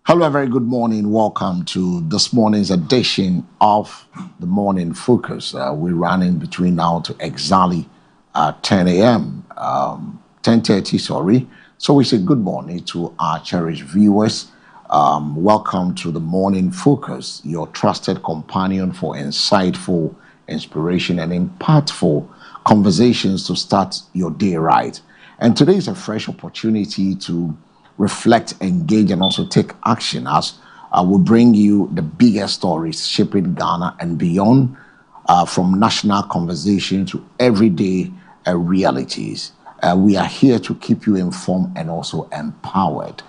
Hello, a very good morning. Welcome to this morning's edition of the Morning Focus. We're running between now to exactly 10 a.m., 10:30, sorry. So we say good morning to our cherished viewers. Welcome to the Morning Focus, your trusted companion for insightful, inspiration, and impactful conversations to start your day right. And today is a fresh opportunity to reflect, engage, and also take action as I will bring you the biggest stories shaping Ghana and beyond, from national conversation to everyday realities. We are here to keep you informed and also empowered.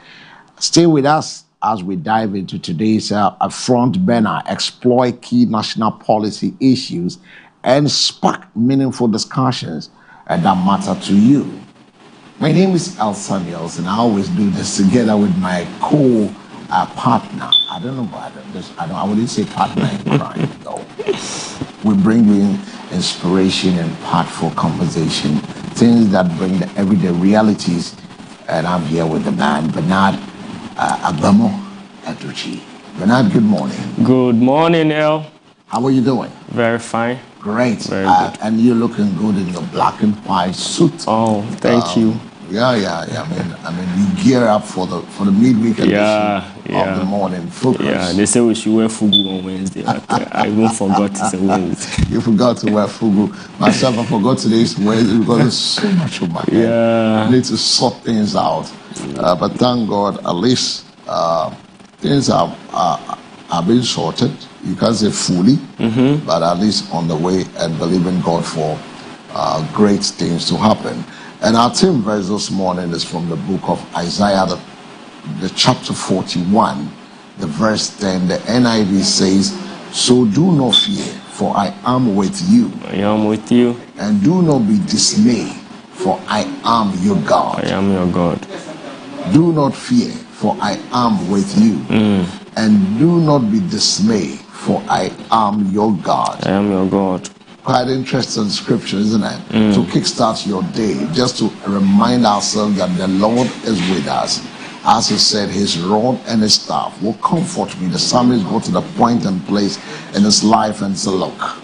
Stay with us as we dive into today's front burner, exploit key national policy issues, and spark meaningful discussions that matter to you. My name is Al Samuels, and I always do this together with my co-partner. I don't know why I wouldn't say partner in crime, though. We bring in inspiration and impactful conversation, things that bring the everyday realities. And I'm here with the man, Bernard Abamo Aduchi. Bernard, good morning. Good morning, El. How are you doing? Very fine. Great. Very good. And you're looking good in your black and white suit. Oh, thank you. Yeah. I mean, you gear up for the midweek edition of the Morning Focus. Yeah, they say we should wear fugu on Wednesday. I even forgot it's a Wednesday. You forgot to wear fugu. Myself, I forgot today's Wednesday because there's so much on my head. Yeah. I need to sort things out. But thank God, at least things are being sorted. You can't say fully, but at least on the way, and believing God for great things to happen. And our theme verse this morning is from the book of Isaiah, the chapter 41, the verse 10. The NIV says, "So do not fear, for I am with you. I am with you. And do not be dismayed, for I am your God. I am your God. Do not fear, for I am with you. And do not be dismayed, for I am your God." I am your God. Quite interesting scripture, isn't it? To kickstart your day, just to remind ourselves that the Lord is with us. As he said, his rod and his staff will comfort me. The psalmist go to the point and place in his life and say, look,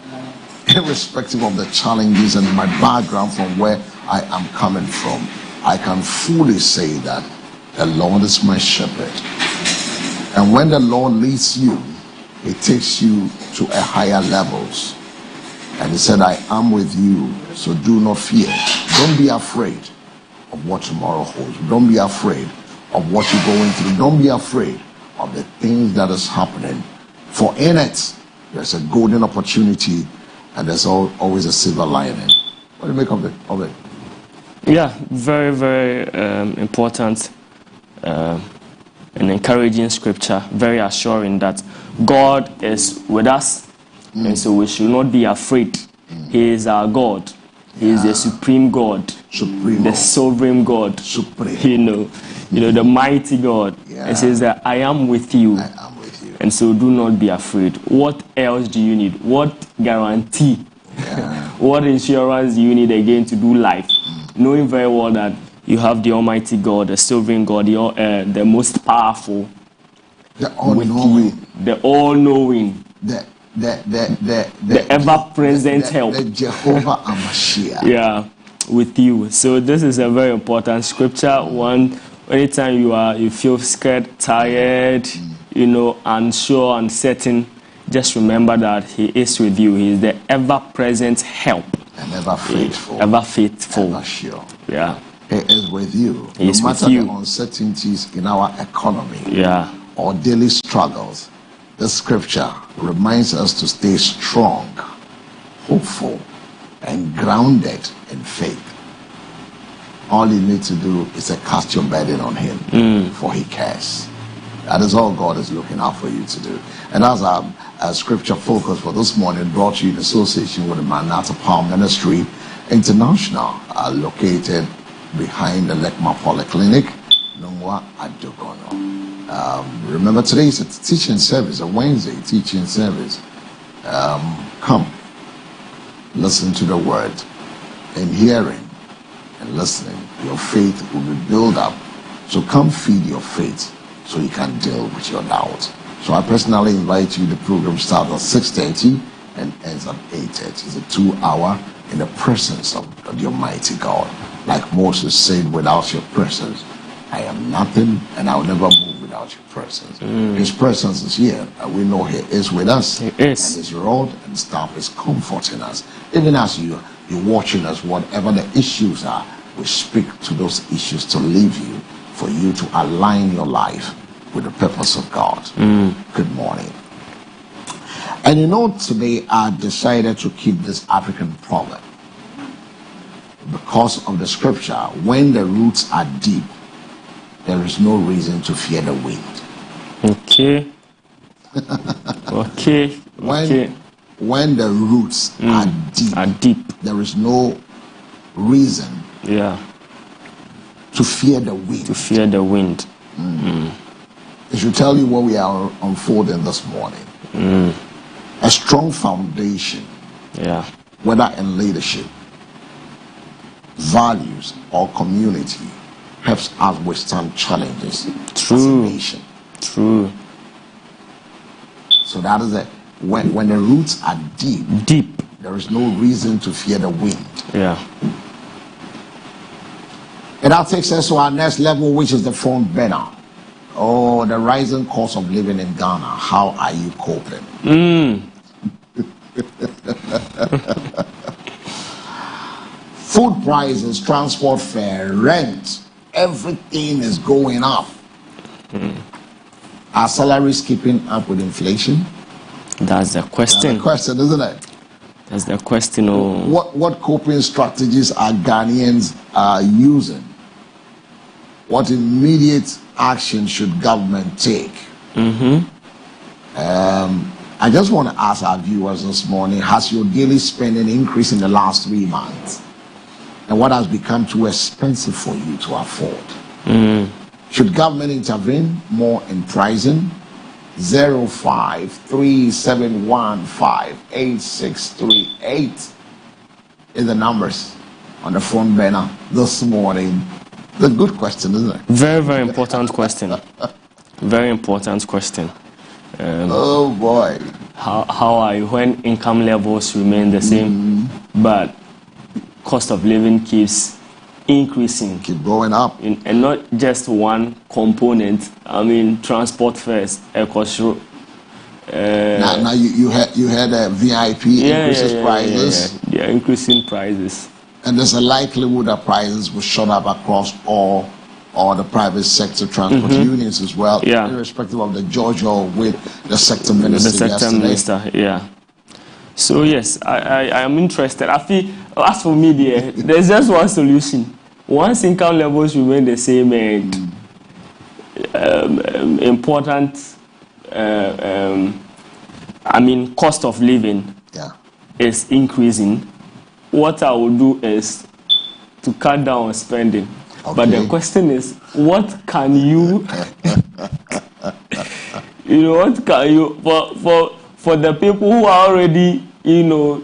irrespective of the challenges and my background from where I am coming from, I can fully say that the Lord is my shepherd. And when the Lord leads you, he takes you to a higher levels. And he said, I am with you, so do not fear. Don't be afraid of what tomorrow holds. Don't be afraid of what you're going through. Don't be afraid of the things that is happening. For in it, there's a golden opportunity, and there's always a silver lining. What do you make of it? Yeah, very, very important and encouraging scripture. Very assuring that God is with us. And so we should not be afraid. He is our God. He is the supreme God. The sovereign God. You know, the mighty God. It says that I am with you. I am with you. And so do not be afraid. What else do you need? What guarantee? What insurance do you need again to do life? Knowing very well that you have the Almighty God, the sovereign God, the most powerful, the all-knowing, the all-knowing, the ever-present help. The Jehovah Amashiach. Yeah, with you. So this is a very important scripture. One, anytime you feel scared, tired, unsure, uncertain, just remember that he is with you. He is the ever-present help. And ever faithful. Ever faithful. Ever sure. Yeah. He is with you. He is no matter with you. The uncertainties in our economy. Yeah. Or daily struggles. The scripture reminds us to stay strong, hopeful, and grounded in faith. All you need to do is to cast your burden on him, for he cares. That is all God is looking out for you to do. And as our scripture focus for this morning, brought to you in association with the Manata Power Ministry International, located behind the Lekma Polyclinic, Nungwa Adogono. Remember, today is a teaching service, a Wednesday teaching service. Come, listen to the word. In hearing and listening, your faith will be built up. So come feed your faith so you can deal with your doubts. So I personally invite you. The program starts at 6:30 and ends at 8:30. It's a 2-hour in the presence of the Almighty God. Like Moses said, without your presence, I am nothing, and I will never move without your presence. His presence is here, and we know He is with us. He is. And His rod and staff is comforting us. Even as you're watching us, whatever the issues are, we speak to those issues to leave you, for you to align your life with the purpose of God. Good morning. And you know, today I decided to keep this African proverb because of the scripture. When the roots are deep, there is no reason to fear the wind. Okay. Okay. When the roots are deep, there is no reason to fear the wind. To fear the wind. It should tell you what we are unfolding this morning. A strong foundation, whether in leadership, values, or community, helps us withstand challenges as a nation. True. So that is it. When the roots are deep, there is no reason to fear the wind. And that takes us to our next level, which is the front burner. Oh, the rising cost of living in Ghana. How are you coping? Food prices, transport fare, rent, everything is going up. Are salaries keeping up with inflation? That's the question. That's the question, isn't it? That's the question. What coping strategies are Ghanaians using? What immediate action should government take? I just want to ask our viewers this morning, has your daily spending increased in the last 3 months? And what has become too expensive for you to afford? Should government intervene more in pricing? 0537158638 is the numbers on the front burner this morning. It's a good question, isn't it? Very, very important question. Very important question. Oh boy. How are you when income levels remain the same, but cost of living keeps increasing? Keep going up. And not just one component. I mean, transport fares, eco-show. Now you had a VIP increases prices. Yeah, increasing prices. And there's a likelihood that prices will shut up across all the private sector transport unions as well, irrespective of the judge or with the sector minister yesterday. So yes, I am interested. I feel, as for me, there's just one solution. Once income levels remain the same and cost of living is increasing, what I will do is to cut down on spending. Okay. But the question is, what can you, what can you, for the people who are already,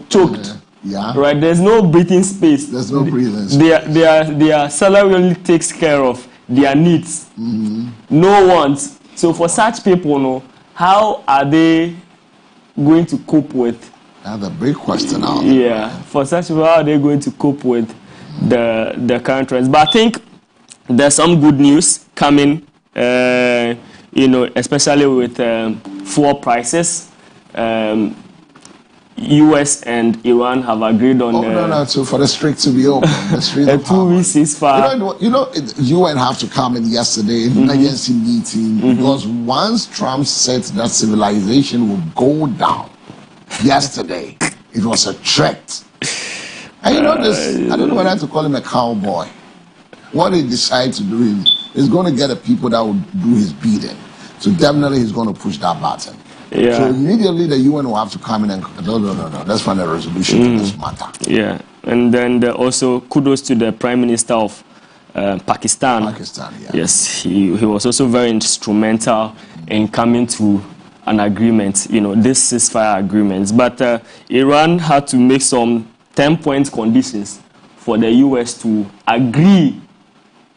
choked, right? There's no breathing space. There's no breathing space. Their salary only takes care of their needs, no wants. So for such people, how are they going to cope with? That's a big question now. For such people, how are they going to cope with the current trends? But I think there's some good news coming, especially with fuel prices. US and Iran have agreed on so for the street to be open, the street a 2-week ceasefire. UN have to come in yesterday, emergency meeting, because once Trump said that civilization will go down yesterday, it was a threat. And I don't know whether to call him a cowboy. What he decides to do is going to get the people that will do his bidding. So definitely he's going to push that button. So immediately the UN will have to come in and no, let's find a resolution to this matter. And then also kudos to the Prime Minister of Pakistan. Yes, he was also very instrumental in coming to an agreement, this ceasefire agreements. But Iran had to make some 10-point conditions for the US to agree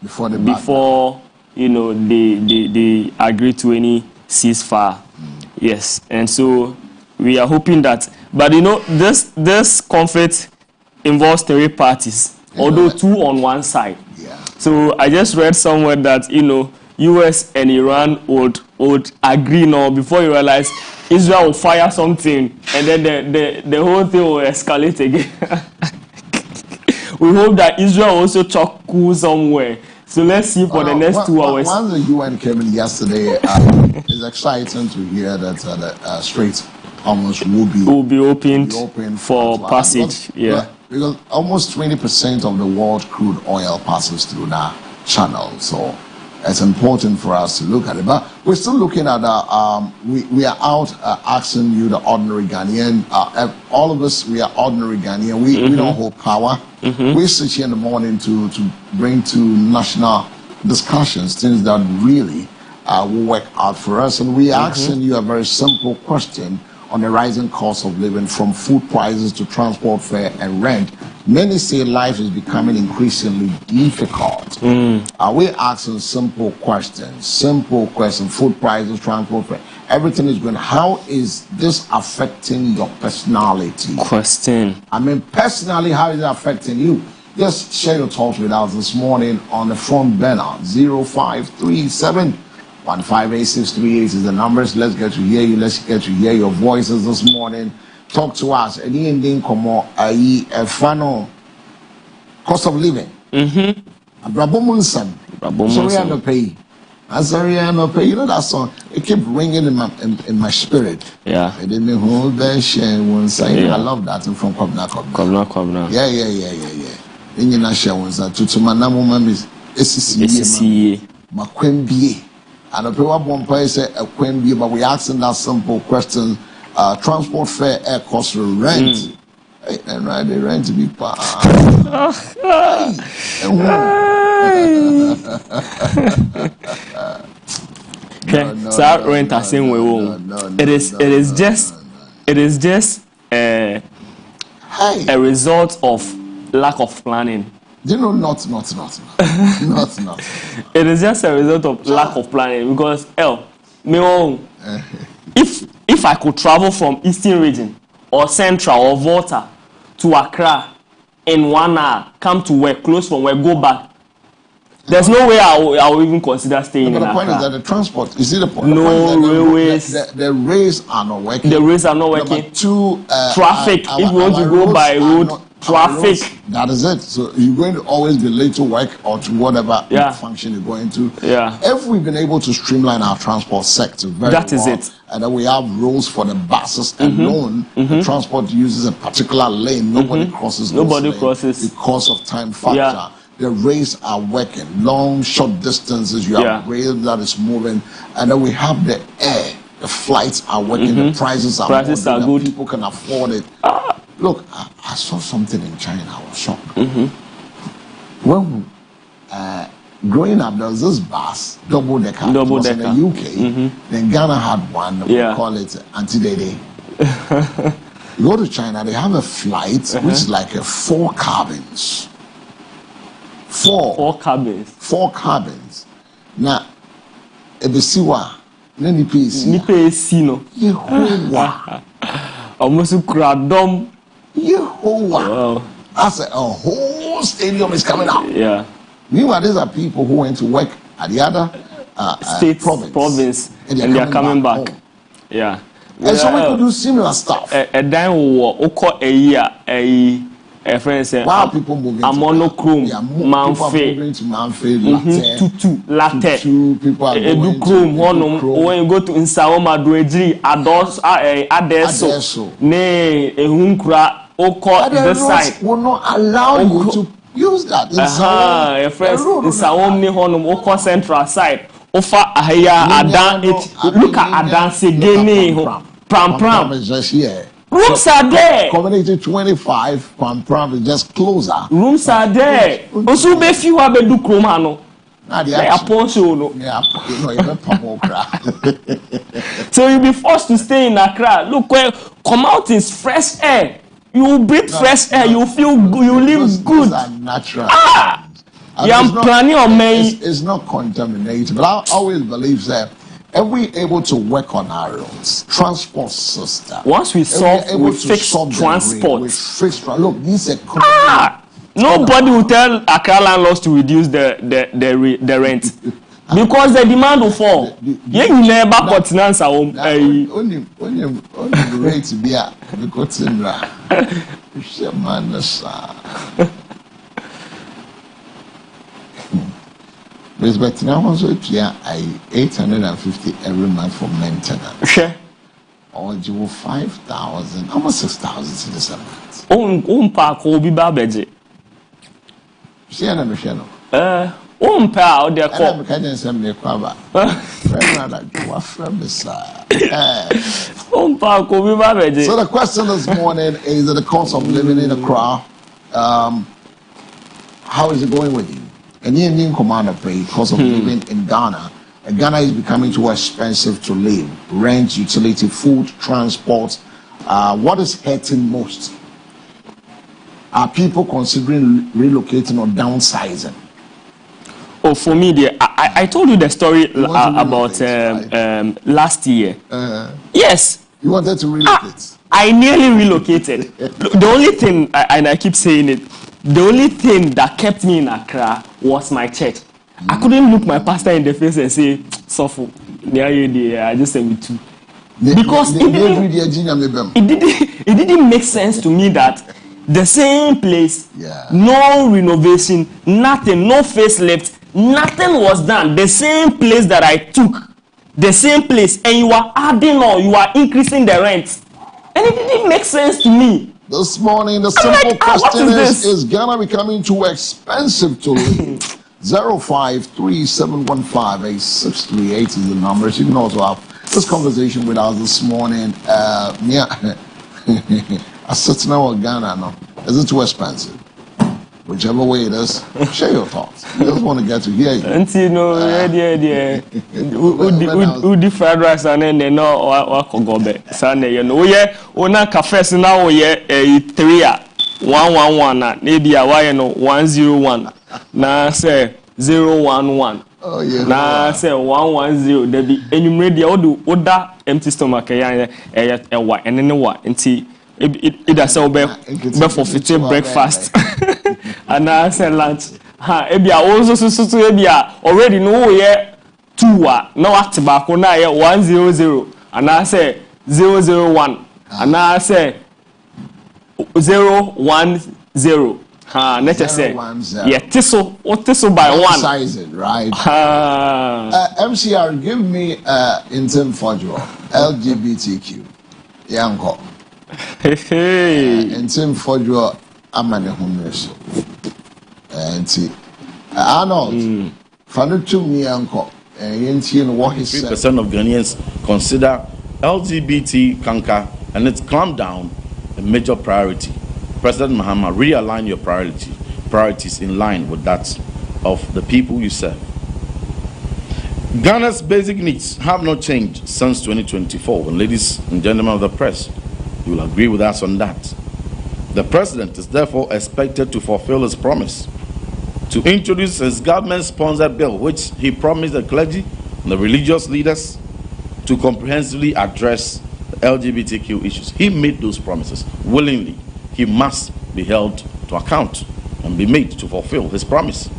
before they agree to any ceasefire. Yes, and so we are hoping that. But this conflict involves 3 parties, although 2 on one side. Yeah. So I just read somewhere that U.S. and Iran would agree now before you realize Israel will fire something, and then the whole thing will escalate again. We hope that Israel also chuck cool somewhere. So let's see for the next 2 hours. Once the UN came in yesterday, it's exciting to hear that the Straits almost will be opened for passage. Because almost 20% of the world crude oil passes through that channel. So it's important for us to look at it. But we're still looking at we are out asking you, the ordinary Ghanaian. All of us, we are ordinary Ghanaian. We don't hold power. We sit here in the morning to bring to national discussions things that really will work out for us. And we are asking you a very simple question on the rising cost of living, from food prices to transport fare and rent. Many say life is becoming increasingly difficult. We're asking simple questions. Food prices, transport fare, everything is going. How is this affecting your personality? I mean, personally, how is it affecting you? Just share your thoughts with us this morning on the front burner. 0537 158 is the numbers. Let's get to hear you. Let's get to hear your voices this morning. Talk to us. Any ending come on a final cost of living. Sorry, I don't pay. Sorry, I don't pay. You know that song? It kept ringing in my spirit. Yeah. It didn't hold that share one side. I love that from Kwabna. Yeah. In your share one side. To my number members. SCC. Makwembie. And the people one place say a Kwembie, but we asking that simple question. Transport fare, air cost, rent. And right, the rent to be paid. So rent are saying we won't. It is just a result of lack of planning. You know, not. It is just a result of lack of planning, because if I could travel from Eastern region or Central or Volta to Accra in 1 hour, come to work, close from work, go back, there's no way I will even consider staying in Accra. The point is that the transport, you see the point? No railways. The rails are not working. Number 2, traffic. If you want to go by road, traffic. That is it. So you're going to always be late to work or to whatever function you're going to. Yeah. If we've been able to streamline our transport sector that is it. And then we have rules for the buses alone. The transport uses a particular lane. Nobody crosses. Because of time factor. Yeah. The rails are working. Long, short distances. You have rail that is moving. And then we have the air. The flights are working. The prices are good. People can afford it. Look, I saw something in China. I was shocked. When growing up, there was this bus, double decker. It was in the UK. Then Ghana had one. We call it Anti-Day. You go to China, they have a flight which is like 4 cabins. Four cabins. Now, Ebesiwa, Nipa Esino. Yehovah. Almost Kradom. Yehovah. That's a whole stadium is coming out. Yeah. Meanwhile, these are people who went to work at the other state province, and they are coming back. Home. Yeah. And so we could do similar stuff. Wow, people moving to monochrome, Tutu, Latte. People are going to when you go to Insawoma Duedri, Adeso, Ne, Ehunkra, Oko, this side will not allow you to use that. Insawom, Honum, Oko Central side. Ofa Ahaya, Adan, look at Adan Segene, Pram is just here. Rooms are there. Community 25, Pram is just closer. Rooms are there. Also, be few abedu kromano. So you'll be forced to stay in Accra. Look, where come out is fresh air. You will breathe fresh air. You feel good. You live good. These are natural. It's not contaminated, but I always believe that if we're able to work on our roads, transport system. Once we fix transport. Look, this is nobody will tell Accra landlords to reduce the rent. Because the demand will fall. You never got finance home. Only rate be a because but now also I 850 every month for maintenance. Sure. Or you 5,000, almost 6,000 in the month. Park will be babeji. Share Power there call. So the question this morning is the cost of living in Accra. How is it going with you? And the Indian commander pay cost of living in Ghana. And Ghana is becoming too expensive to live. Rent, utility, food, transport. What is hurting most? Are people considering relocating or downsizing? Oh, for me, I told you the story about last year. Yes. You wanted to relocate? I nearly relocated. The only thing, and I keep saying it, the only thing that kept me in Accra was my church. I couldn't look my pastor in the face and say, "Suffer, I just said me too," because it didn't make sense to me that the same place, no renovation, nothing, no facelift, nothing was done. The same place that I took, the same place, and you are adding or you are increasing the rent, and it didn't make sense to me. This morning, the simple question is Ghana becoming too expensive to live? 0537158638 is the number. You can also have this conversation with us this morning. I said now Ghana, no, is it too expensive? Whichever way it is, share your thoughts. We just want to get to hear you. And you know, who the fried rice and then they know what go back. Sunday, you know, we na cafe now we 111 na maybe a why no 101 na say 011. Oh yeah. Na say 110. There be enumerate the order empty stomach and then what until it does so be forfeited breakfast. And I said lunch. Ebia also so ebia already know ye 2 no at tobacco na ye 100 and I say 001 and I say 010. Let's say yeah tiso by one size it right. MCR, give me NTIM FORDJOUR LGBTQ yanko. NTIM FORDJOUR amane homeso enti Arnold fanutum ni yanko yenti no what he said. 3% of Ghanaians consider LGBT cancer and its clampdown a major priority. President Mahama, realign your priorities in line with that of the people you serve. Ghana's basic needs have not changed since 2024. And ladies and gentlemen of the press, you will agree with us on that. The president is therefore expected to fulfill his promise to introduce his government-sponsored bill, which he promised the clergy and the religious leaders to comprehensively address the LGBTQ issues. He made those promises willingly. He must be held to account and be made to fulfill his promise.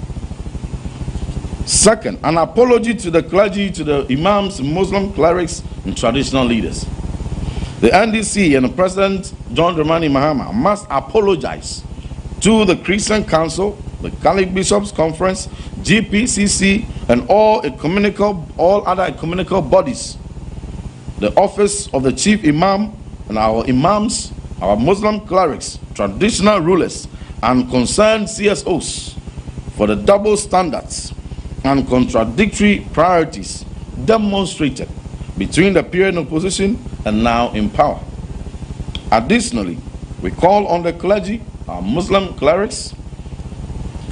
Second, an apology to the clergy, to the imams, Muslim clerics, and traditional leaders. The NDC and President John Dramani Mahama must apologize to the Christian Council, the Catholic Bishops' Conference, GPCC, and all other ecumenical bodies, the office of the Chief Imam, and our imams, our Muslim clerics, traditional rulers, and concerned CSOs for the double standards and contradictory priorities demonstrated between the period of opposition and now in power. Additionally, we call on the clergy, our Muslim clerics,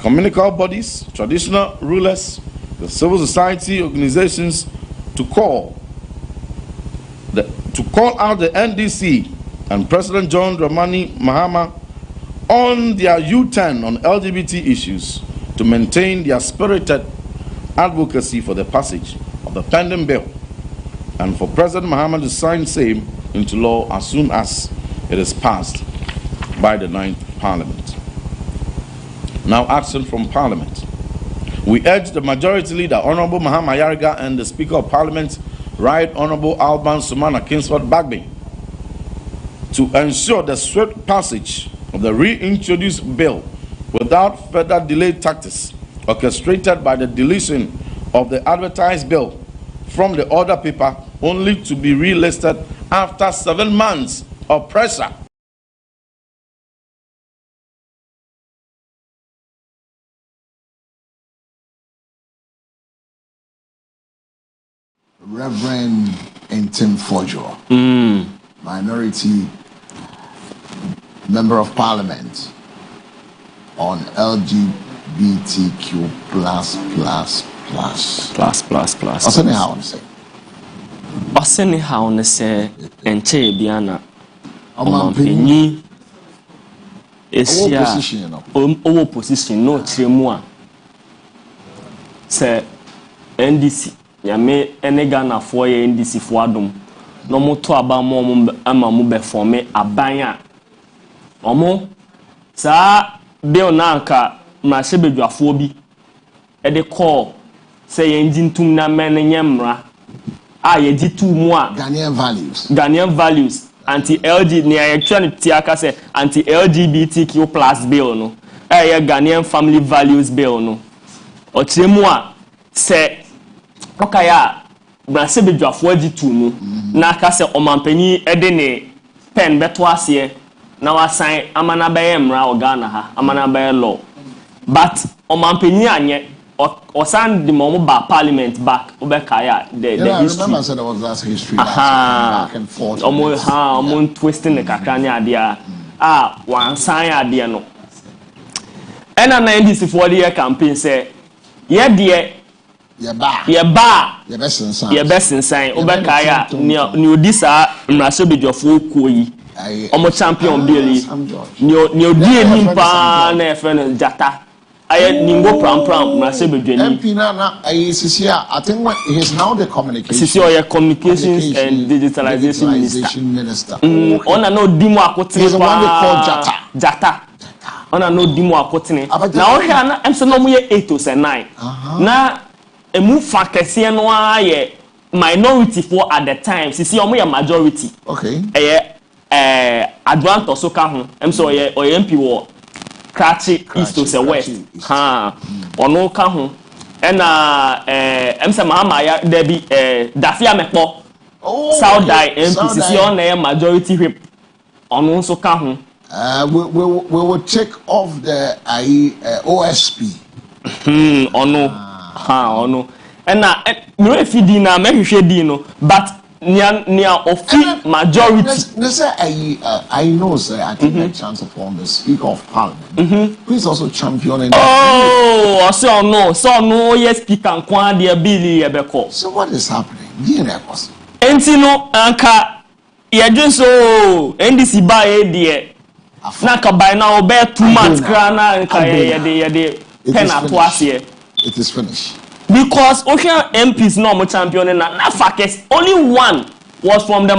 communical bodies, traditional rulers, the civil society organizations to call out the NDC and President John Dramani Mahama on their U-turn on LGBT issues to maintain their spirited advocacy for the passage of the pending bill and for President Mahama to sign same into law as soon as it is passed by the 9th Parliament. Now, action from Parliament. We urge the Majority Leader, Honorable Mahama Yariga, and the Speaker of Parliament, Right Honorable Alban Sumana Kingsford Bagby, to ensure the swift passage of the reintroduced bill without further delayed tactics orchestrated by the deletion of the advertised bill from the order paper only to be relisted after 7 months of pressure. Reverend NTIM FORDJOUR, Minority Member of Parliament on LGBTQ plus. What's anyhow say? What's anyhow say? Enche biana. Omampeni. Esia. Owo position no chiremua. Se NDC. Yame enegana for ye NDC for adom. No moto aba mo ama mo be forme abanya. Omo sa bill na anka mrahye bedwafo bi e de call say ye ndintum na men nyemra a ye di tu mu a Ghanaian values anti-LG ne actually tiaka say anti-LGBTQ plus bill no ye Ghanaian family values bill no o tiremu a say okaya mrahye bedwafo di tu mu na aka say omampani e de ne pen beto ase na wasan amana baye mra ogana ha amana baye law but omampani anye osan the momo ba parliament back obekaya the history. I remember I said there was that history back and forth. Omo twisting the kakra ne ade a wansan ade no ena na NDC for the campaign say ye de ye ba ye besensan obekaya ni odisa mrahye bedwafo koyi omo champion Billy ni odi nimpa na efren jata aye ningo pram mrahye bedwani MP na sisia I think he's now the communications and digitalization minister. Ona no dimu akotene he's the one they call jata ona no dimu akotene na o hia na emse no mo ye 8 to 9 na emu fa kese no aye minority for at the time sisi omo ye majority okay advantage so ka ho em so oye MP wo Krachi East to West ono ka ho ena em se Mahama ya debi Dafia Mekpo South Die MP sisi on na majority whip ono so ka ho we will take off the OSP ono ena me refidi na me hwehwe di no but near of majority. I know, sir. I take a chance upon the Speaker of Parliament, who is also championing. Oh, so no, yes, Speaker and Kwan, dear Billy Ebeko. So what is happening? Entino anka just so NDC buy dear. Naka by now bear 2 months crana and pen at twice here. It is finished. Because Ocean MPs no champion and na fakes only one was from the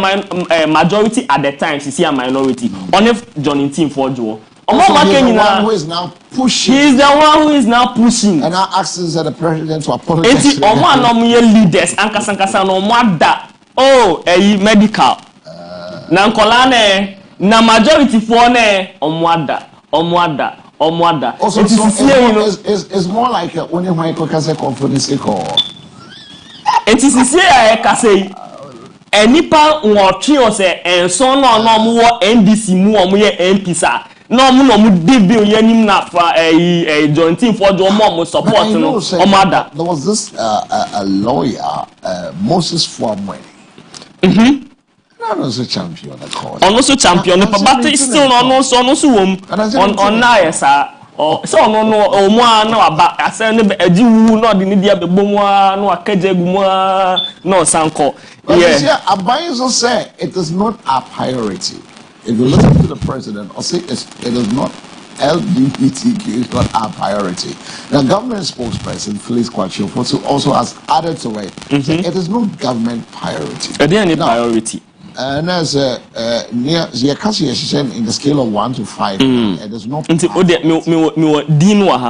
majority at the time. She see a minority. Only Johnny Team FORDJOUR. Who is now pushing? He is the one who is now pushing. And now asks the president to apologize. Enti omo no mo leaders ankasa no mo ada. Oh, medical. Na nkola na majority for ne omo ada. Also, it's more like only when you can say confidence call. It is I can say enipa nwotwe o say enso no mo NDC mu o mo ye MP sa no mo debut yanim na fa John Team FORDJOUR mo support no o mother. There was this a lawyer Moses Fuamwe. Also champion also champion but still no so wom on na yesa so no omo na aba ase ne ajiwu no de ne dia bebomu no akaje gumu no sanko yeah Abayizo say it is not a priority. If you listen to the president or say it is not LGBTQ is not our priority. The government spokesperson, Phyllis Kwachiofosu, also has added to it that it is not government priority. Is there any priority? And as in the scale of 1 to 5, it is not.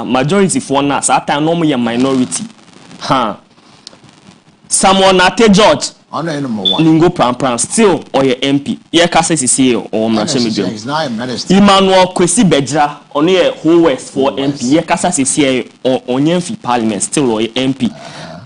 Majority for us, at time no minority. Someone at a judge. Number 1. Ningo pram still or your MP. Yeah, Cassis is here or Machemedium. He's not a minister. Emmanuel Kwesi Bedra on your whole West for MP. Yeah, Cassis is here or Onyenfi Parliament still or your MP.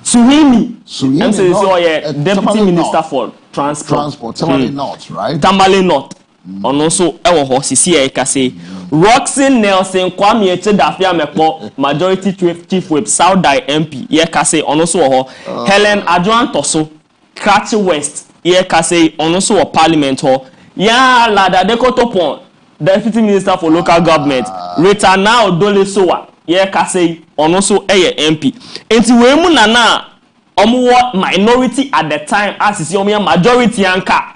Suhimi. I'm saying or your Deputy Minister for Transport. Tamale not, right? Tamale not. And also our horses here can say Roxanne Nelson Kwame Dafia Mepo Majority Chief Whip South Die MP. Yeah, can say on also Helen Adjuan Toso. Kratch West, here Kase, also a parliament hall. Yeah, Lada Dekotopon, Deputy Minister for Local Government. Rita now Dole Soa, here Kase, also a MP. Enti wemu nana, omuwa minority at the time, as is your majority anka.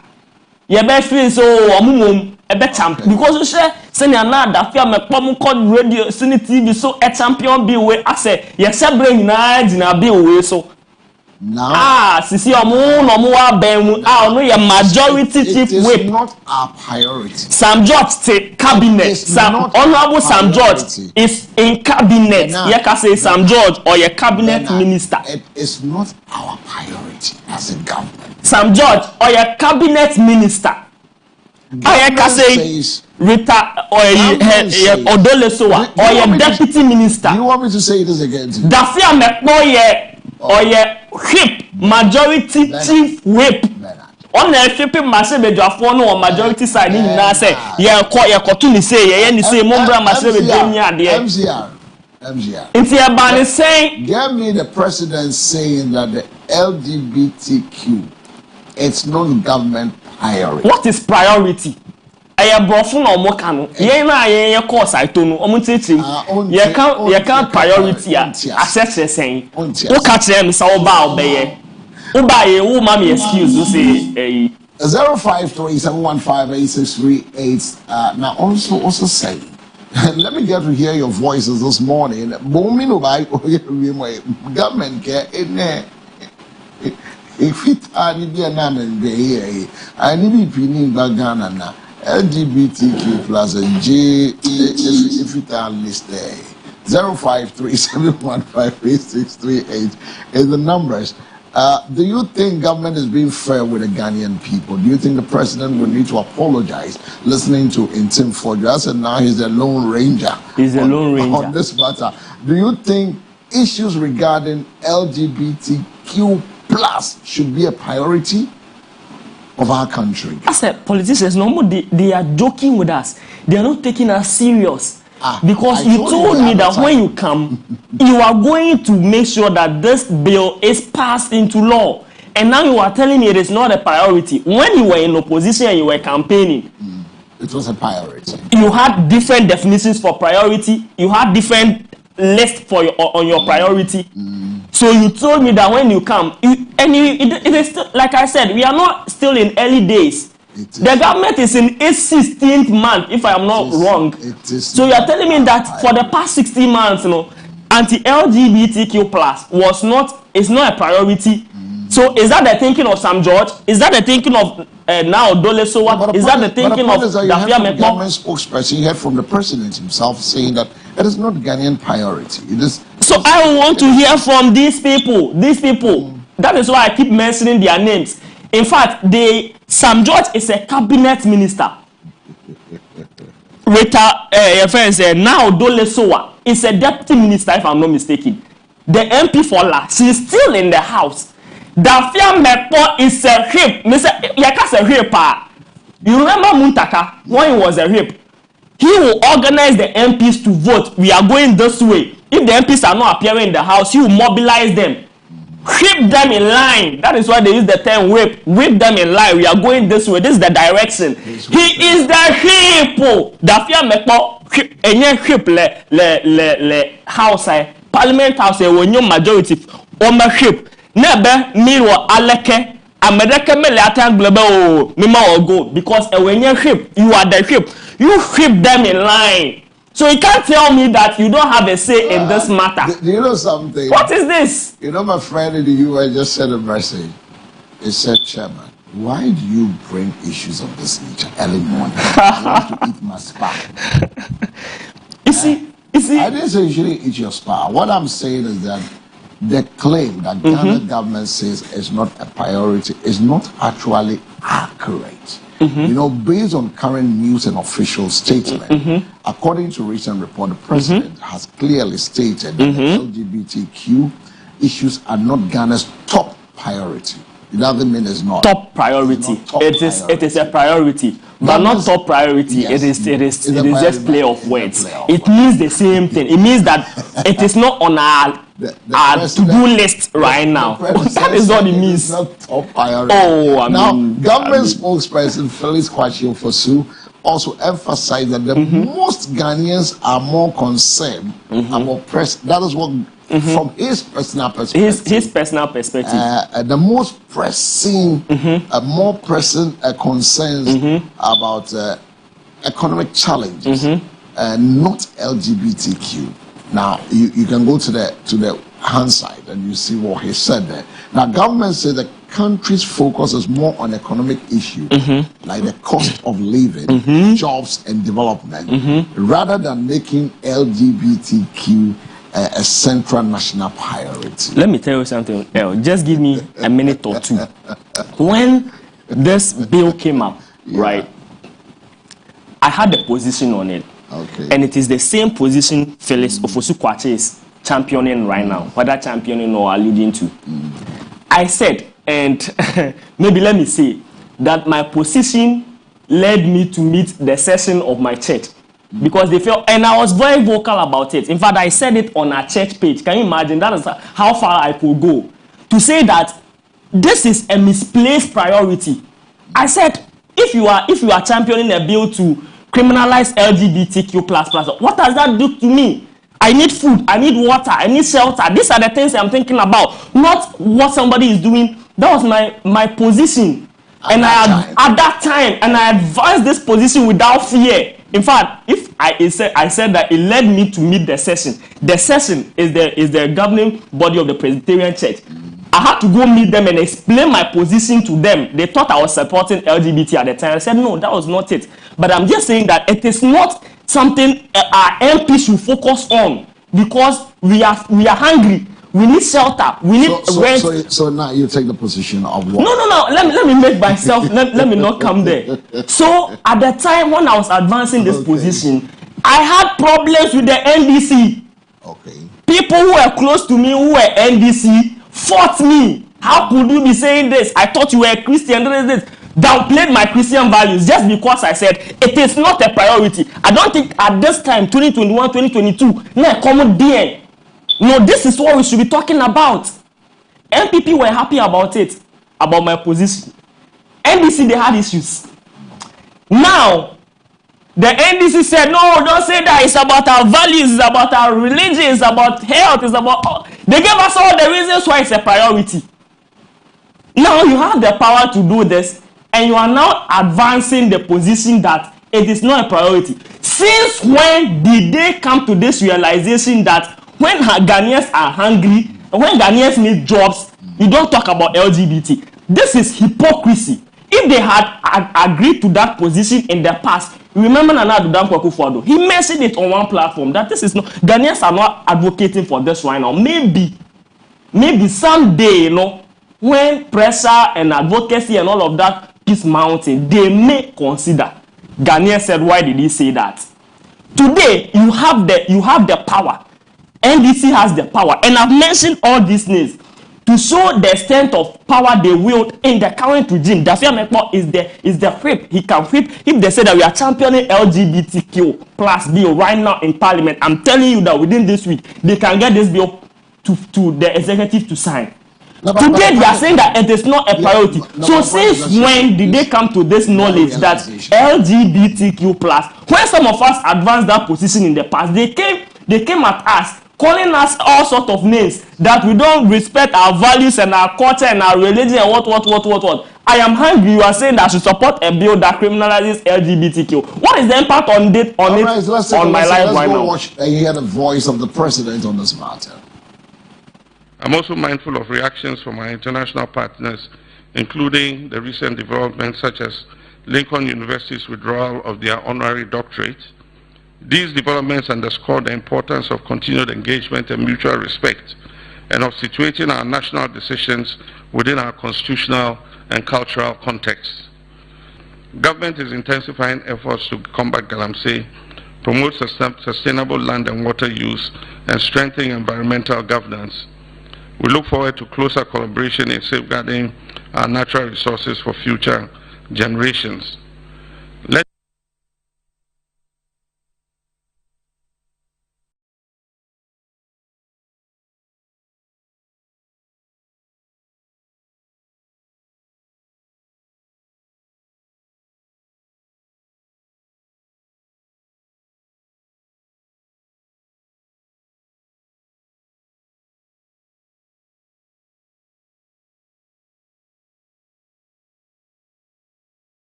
Ye be feel so omumum ebe champ because you say senior na da fia me pom call radio sini TV so a champion be we ase ye se bring na dina be we so. Now, sisi no majority chief whip. It is not our priority. Sam George say cabinet. Honorable Sam George is in cabinet. You can say Sam George or your cabinet minister. It is not our priority as a government. Sam George or your cabinet minister. I can say Rita or Odole Soa or your deputy minister. You want me to say this again? Dafia Mekboye or your whip, majority chief whip. On the shipping massive for no majority side in say, yeah, quite a cotton say, any say, Mombra massive MCR. It's here by saying, give me the president saying that the LGBTQ, it's not government priority. What is priority? I am brofun or mokano. Ye course I don't know. You can't priority assess saying. Who catch them so bow bay? Who buy a woman excuse to say 0537158638. Now also say, let me get to hear your voices this morning. Booming by government care in there. If it had be a nan and be I need to be in Ghana now. LGBTQ plus a J if it are listed 0537158638 is the numbers. Do you think government is being fair with the Ghanaian people? Do you think the president will need to apologize? Listening to NTIM FORDJOUR, I said now he's a lone ranger. He's a lone ranger on this matter. Do you think issues regarding LGBTQ plus should be a priority of our country? I said politicians they are joking with us. They are not taking us serious. Because you told me that when you come, you are going to make sure that this bill is passed into law. And now you are telling me it is not a priority. When you were in opposition and you were campaigning, it was a priority. You had different definitions for priority. You had different lists for on your priority. So you told me that when you come, it is still, like I said, we are not still in early days. The government is in its 16th month, if I am not wrong. So you are telling me that for the past 16 months, anti-LGBTQ plus is not a priority. So is that the thinking of Sam George? Is that the thinking of now Dole Soa? Is that the thinking of Dafia Mekpo? The government spokesperson, you heard from the president himself saying that it is not Ghanaian priority. It is. So I want to hear from these people. That is why I keep mentioning their names. In fact, Sam George is a cabinet minister. Rita, your friend said, now Dole Soa is a deputy minister, if I'm not mistaken. The MP for La, she's still in the house. Dafia Mekpo is a whip. Yaka's a whipper. You remember Muntaka when he was a whip? He will organize the MPs to vote. We are going this way. If the MPs are not appearing in the house, he will mobilize them. Whip them in line. That is why they use the term whip. Whip them in line. We are going this way. This is the direction. He is the whip. Dafia Mekpo enye whip le house parliament house when you majority oma whip. Nebe miro aleke America me latan global mema go because when you whip, you are the whip. You whip them in line. So you can't tell me that you don't have a say in this matter. Do you know something? What is this? You know, my friend in the US just sent a message. He said, Chairman, why do you bring issues of this nature early morning? I want to eat my spa. You see, I didn't say you shouldn't eat your spa. What I'm saying is that the claim that Ghana government says is not a priority is not actually accurate. You know, based on current news and official statement, according to recent report, the president has clearly stated that the LGBTQ issues are not Ghana's top priority. It doesn't mean it's not top priority. It is a priority, but not top priority. Yes, it is just play of words. It words. means the same thing. It means that it is not on our to-do list right now. That is what it means. It's not top priority. Oh, Government spokesperson Felix Kwasi also emphasized that the most Ghanaians are more concerned about press. That is what, from his personal perspective. His personal perspective. The most pressing, more pressing concerns about economic challenges, not LGBTQ. Now you can go to the hand side and you see what he said there. Now government said the country's focus is more on economic issues like the cost of living, jobs and development, rather than making LGBTQ a central national priority. Let me tell you something else. Just give me a minute or two. When this bill came up, right, I had a position on it. Okay. And it is the same position Felix Ofosu-Kwakye is championing right now, whether championing or alluding to. I said, and maybe let me say, that my position led me to meet the session of my church. Because they felt, and I was very vocal about it. In fact, I said it on our church page. Can you imagine? That is how far I could go. To say that this is a misplaced priority. I said, if you are championing a bill to criminalize LGBTQ++, what does that do to me? I need food, I need water, I need shelter. These are the things I'm thinking about, not what somebody is doing. That was my position. At that time, and I advanced this position without fear. In fact, if I said that it led me to meet the session. The session is the governing body of the Presbyterian Church. I had to go meet them and explain my position to them. They thought I was supporting LGBT at the time. I said, no, that was not it. But I'm just saying that it is not something our MP should focus on, because we are hungry. We need shelter. We need rent. So now you take the position of what? No. Let me make myself. let me not come there. So at the time when I was advancing this position, I had problems with the NDC. Okay. People who were close to me, who were NDC, fought me. How could you be saying this? I thought you were a Christian. Downplayed my Christian values just because I said it is not a priority. I don't think at this time, 2021, 2022, no common DNA. No, this is what we should be talking about. MPP were happy about it, about my position. NDC, they had issues. Now, the NDC said, no, don't say that. It's about our values, it's about our religion, it's about health, it's about... They gave us all the reasons why it's a priority. Now you have the power to do this, and you are now advancing the position that it is not a priority. Since when did they come to this realization that when Ghanaians are hungry, when Ghanaians need jobs, you don't talk about LGBT? This is hypocrisy. If they had agreed to that position in the past, remember Nana Addo Dankwa Akufo-Addo, he mentioned it on one platform that this is not, Ghanaians are not advocating for this right now. Maybe someday, when pressure and advocacy and all of that is mounting, they may consider. Ghanaians said, why did he say that? Today, you have the power. NDC has the power. And I've mentioned all these names to show the extent of power they wield in the current regime. Dafia Mekpo is the whip. He can whip. If they say that we are championing LGBTQ+ bill right now in Parliament, I'm telling you that within this week, they can get this bill to the executive to sign. Today they are saying that it is not a priority. So since when did they come to this knowledge that LGBTQ+, when some of us advanced that position in the past, they came at us, calling us all sorts of names, that we don't respect our values and our culture and our religion and what. I am hungry. You are saying that I should support a bill that criminalizes LGBTQ. What is the impact on it All right, so on my life let's right go now? watch and hear the voice of the president on this matter. I'm also mindful of reactions from our international partners, including the recent developments such as Lincoln University's withdrawal of their honorary doctorate. These developments underscore the importance of continued engagement and mutual respect, and of situating our national decisions within our constitutional and cultural context. Government is intensifying efforts to combat galamsey, promote sustainable land and water use, and strengthen environmental governance. We look forward to closer collaboration in safeguarding our natural resources for future generations.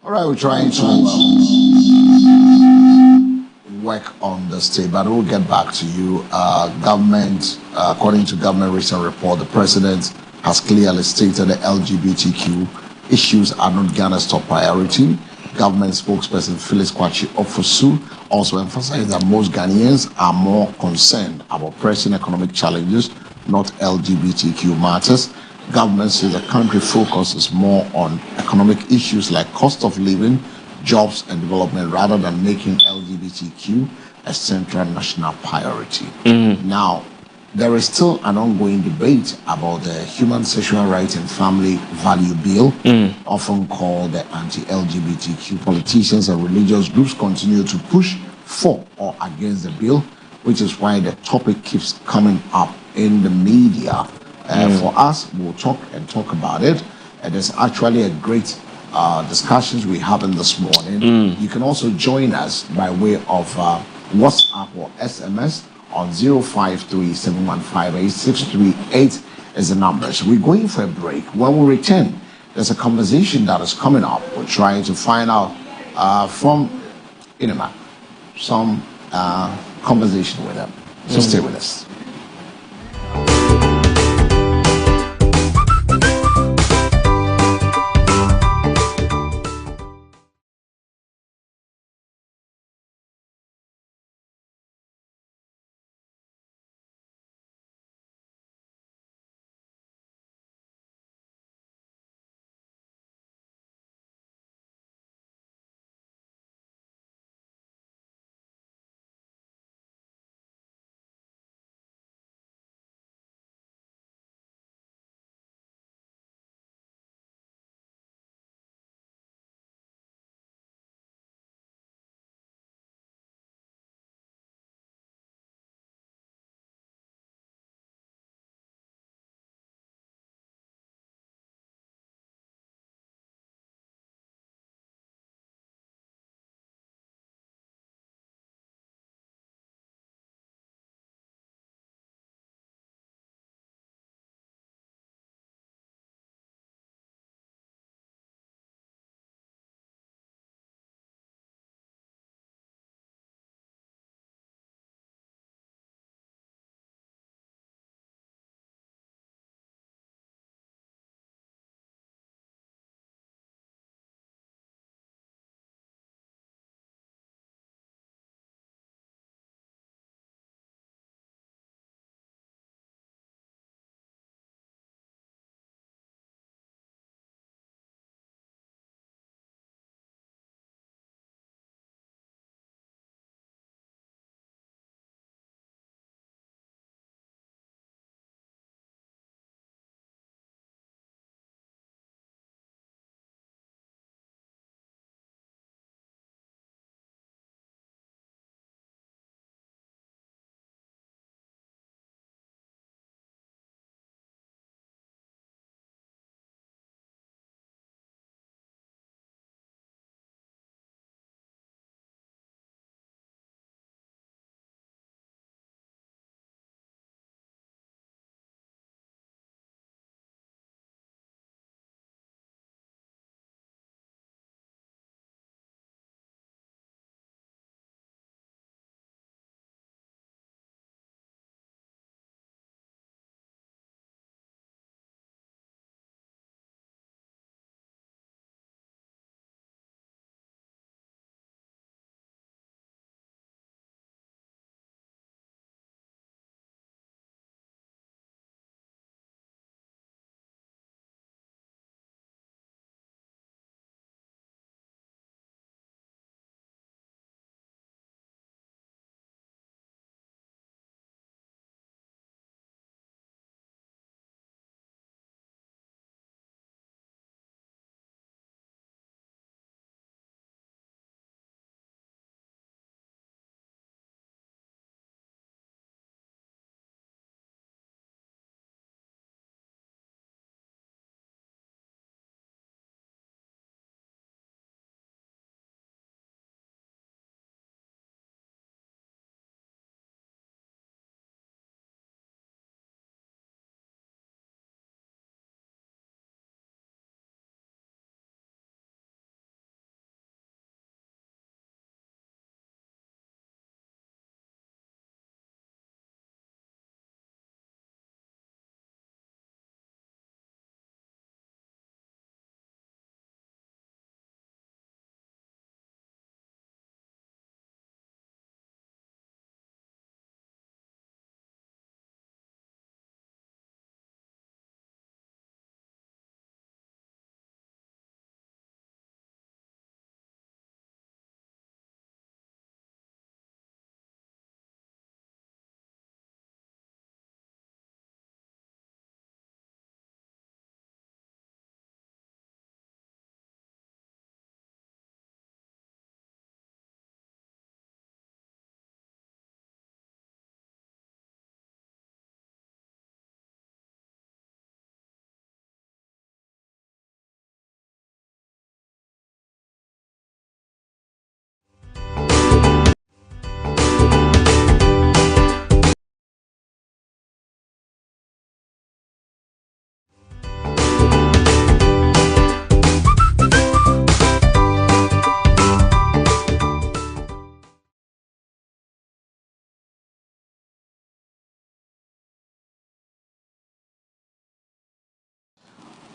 All right, we're trying to work on the state, but we'll get back to you. According to government recent report, the president has clearly stated that LGBTQ issues are not Ghana's top priority. Government spokesperson Phyllis Kwachi Ofosu also emphasized that most Ghanaians are more concerned about pressing economic challenges, not LGBTQ matters. Government says the country focuses more on economic issues like cost of living, jobs and development rather than making LGBTQ a central national priority. Now, there is still an ongoing debate about the Human Sexual Rights and Family Value Bill, often called the anti-LGBTQ. Politicians and religious groups continue to push for or against the bill, which is why the topic keeps coming up in the media. For us, we'll talk about it. There's actually a great discussions we have in this morning. You can also join us by way of WhatsApp or SMS on 053-715-8638 is the number. So we're going for a break. When we return, there's a conversation that is coming up. We're trying to find out from Inema some conversation with them. So stay with us.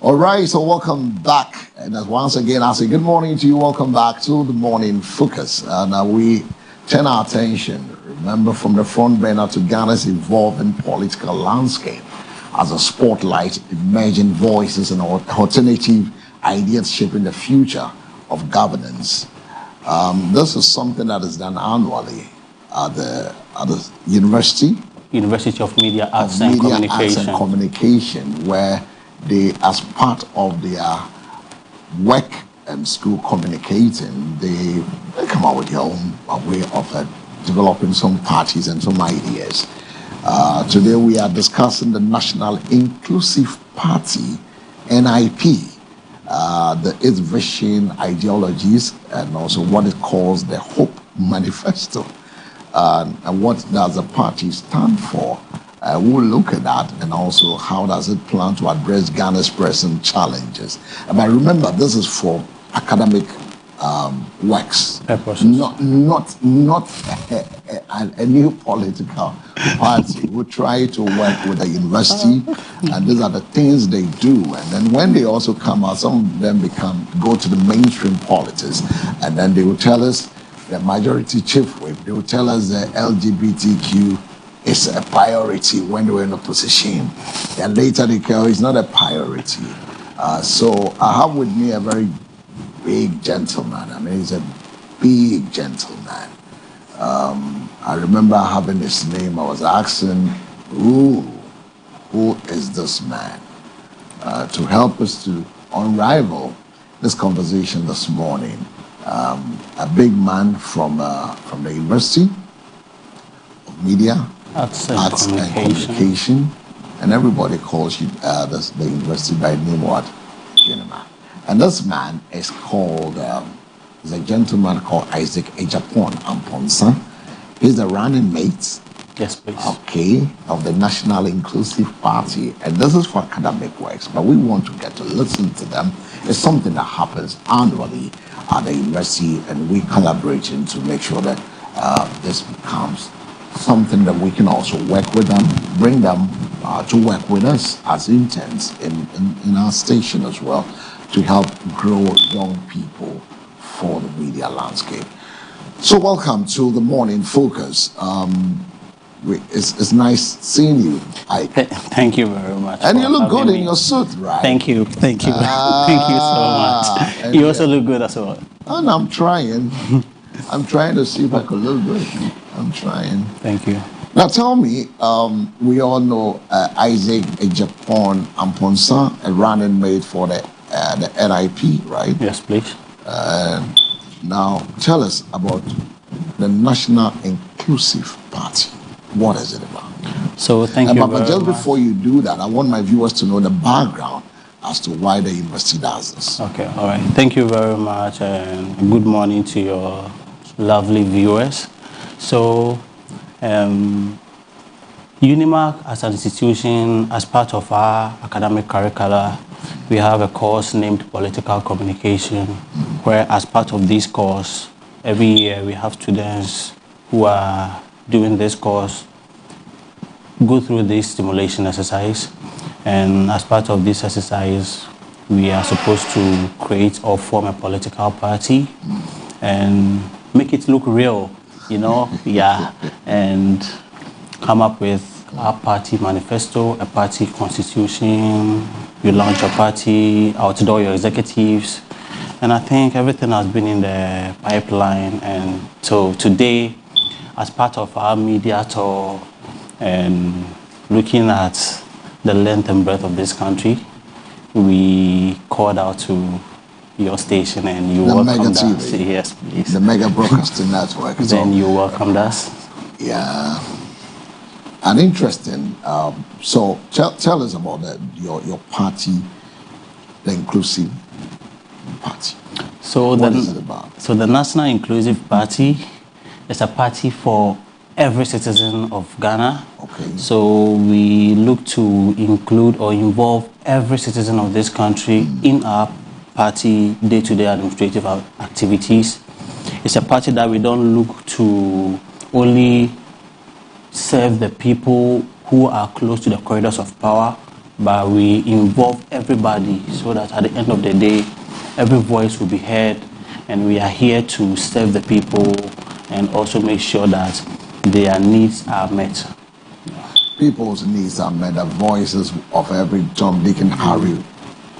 All right, so welcome back. And once again, I say good morning to you. Welcome back to the Morning Focus. And we turn our attention, remember, from the front burner to Ghana's evolving political landscape as a spotlight, emerging voices and alternative ideas shaping the future of governance. This is something that is done annually at the University of Media, Arts and Communication, where they, as part of their work and school communicating, they come out with their own way of developing some parties and some ideas. Today we are discussing the National Inclusive Party, NIP, its vision, ideologies, and also what it calls the Hope Manifesto. And what does the party stand for? We'll look at that, and also how does it plan to address Ghana's present challenges. But remember, this is for academic works, not a new political party. We try to work with the university, and these are the things they do. And then when they also come out, some of them go to the mainstream politics, and then they will tell us, the majority chief whip, they will tell us the LGBTQ is a priority when they were in opposition. And later they tell it's not a priority. So I have with me a very big gentleman. I mean, he's a big gentleman. I remember having his name. I was asking, who is this man? To help us to unravel this conversation this morning. A big man from the University of Media, Arts and Communication, and everybody calls you the university by name what? Unima. And this man is called, is a gentleman called Isaac Ejapon Amponsa. He's the running mate, yes, please, okay, of the National Inclusive Party, and this is for academic works, but we want to get to listen to them. It's something that happens annually at the university, and we collaborating to make sure that this becomes something that we can also work with them, bring them to work with us as interns in our station as well, to help grow young people for the media landscape. So welcome to the Morning Focus. It's nice seeing you, Ike. Thank you very much. And you look good in your suit, right? Thank you. Thank you. Thank you so much. You also look good as well. And I'm trying. I'm trying to see if I could look good. I'm trying. Thank you. Now tell me, we all know Isaac Ejapon Amponsa, a running mate for the NIP, right? Yes, please. Now tell us about the National Inclusive Party. What is it about? So thank you very But just much. before you do that, I want my viewers to know the background as to why the university does this. Okay, all right. Thank you very much, and good morning to your lovely viewers. So, UNIMAC as an institution, as part of our academic curricula, we have a course named Political Communication, where as part of this course, every year we have students who are doing this course go through this stimulation exercise, and as part of this exercise we are supposed to create or form a political party and make it look real, you know, yeah, and come up with our party manifesto, a party constitution. You launch a party, outdoor your executives, and I think everything has been in the pipeline. And so today, as part of our media tour and looking at the length and breadth of this country, we called out to your station and you welcomed us. Yes, please. The Mega Broadcasting Network. Then you welcomed us. Yeah. And interesting. So tell us about your party, the Inclusive Party. So what is it about? So the National Inclusive Party is a party for every citizen of Ghana. Okay. So we look to include or involve every citizen of this country in our party day-to-day administrative activities. It's a party that we don't look to only serve the people who are close to the corridors of power, but we involve everybody so that at the end of the day, every voice will be heard, and we are here to serve the people and also make sure that their needs are met. People's needs are met. The voices of every John, Dick, and Harry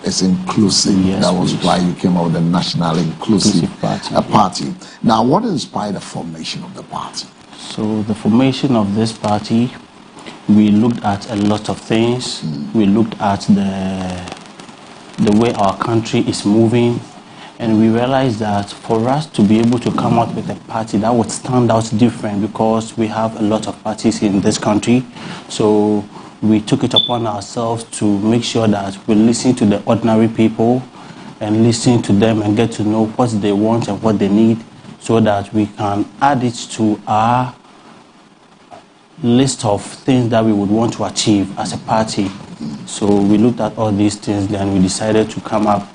is inclusive. Yes, that was please. why you came up with the National Inclusive Party. Now, what inspired the formation of the party? So the formation of this party, we looked at a lot of things. We looked at the way our country is moving, and we realized that for us to be able to come out with a party that would stand out different, because we have a lot of parties in this country, so we took it upon ourselves to make sure that we listen to the ordinary people and listen to them and get to know what they want and what they need, so that we can add it to our list of things that we would want to achieve as a party. So we looked at all these things, then we decided to come up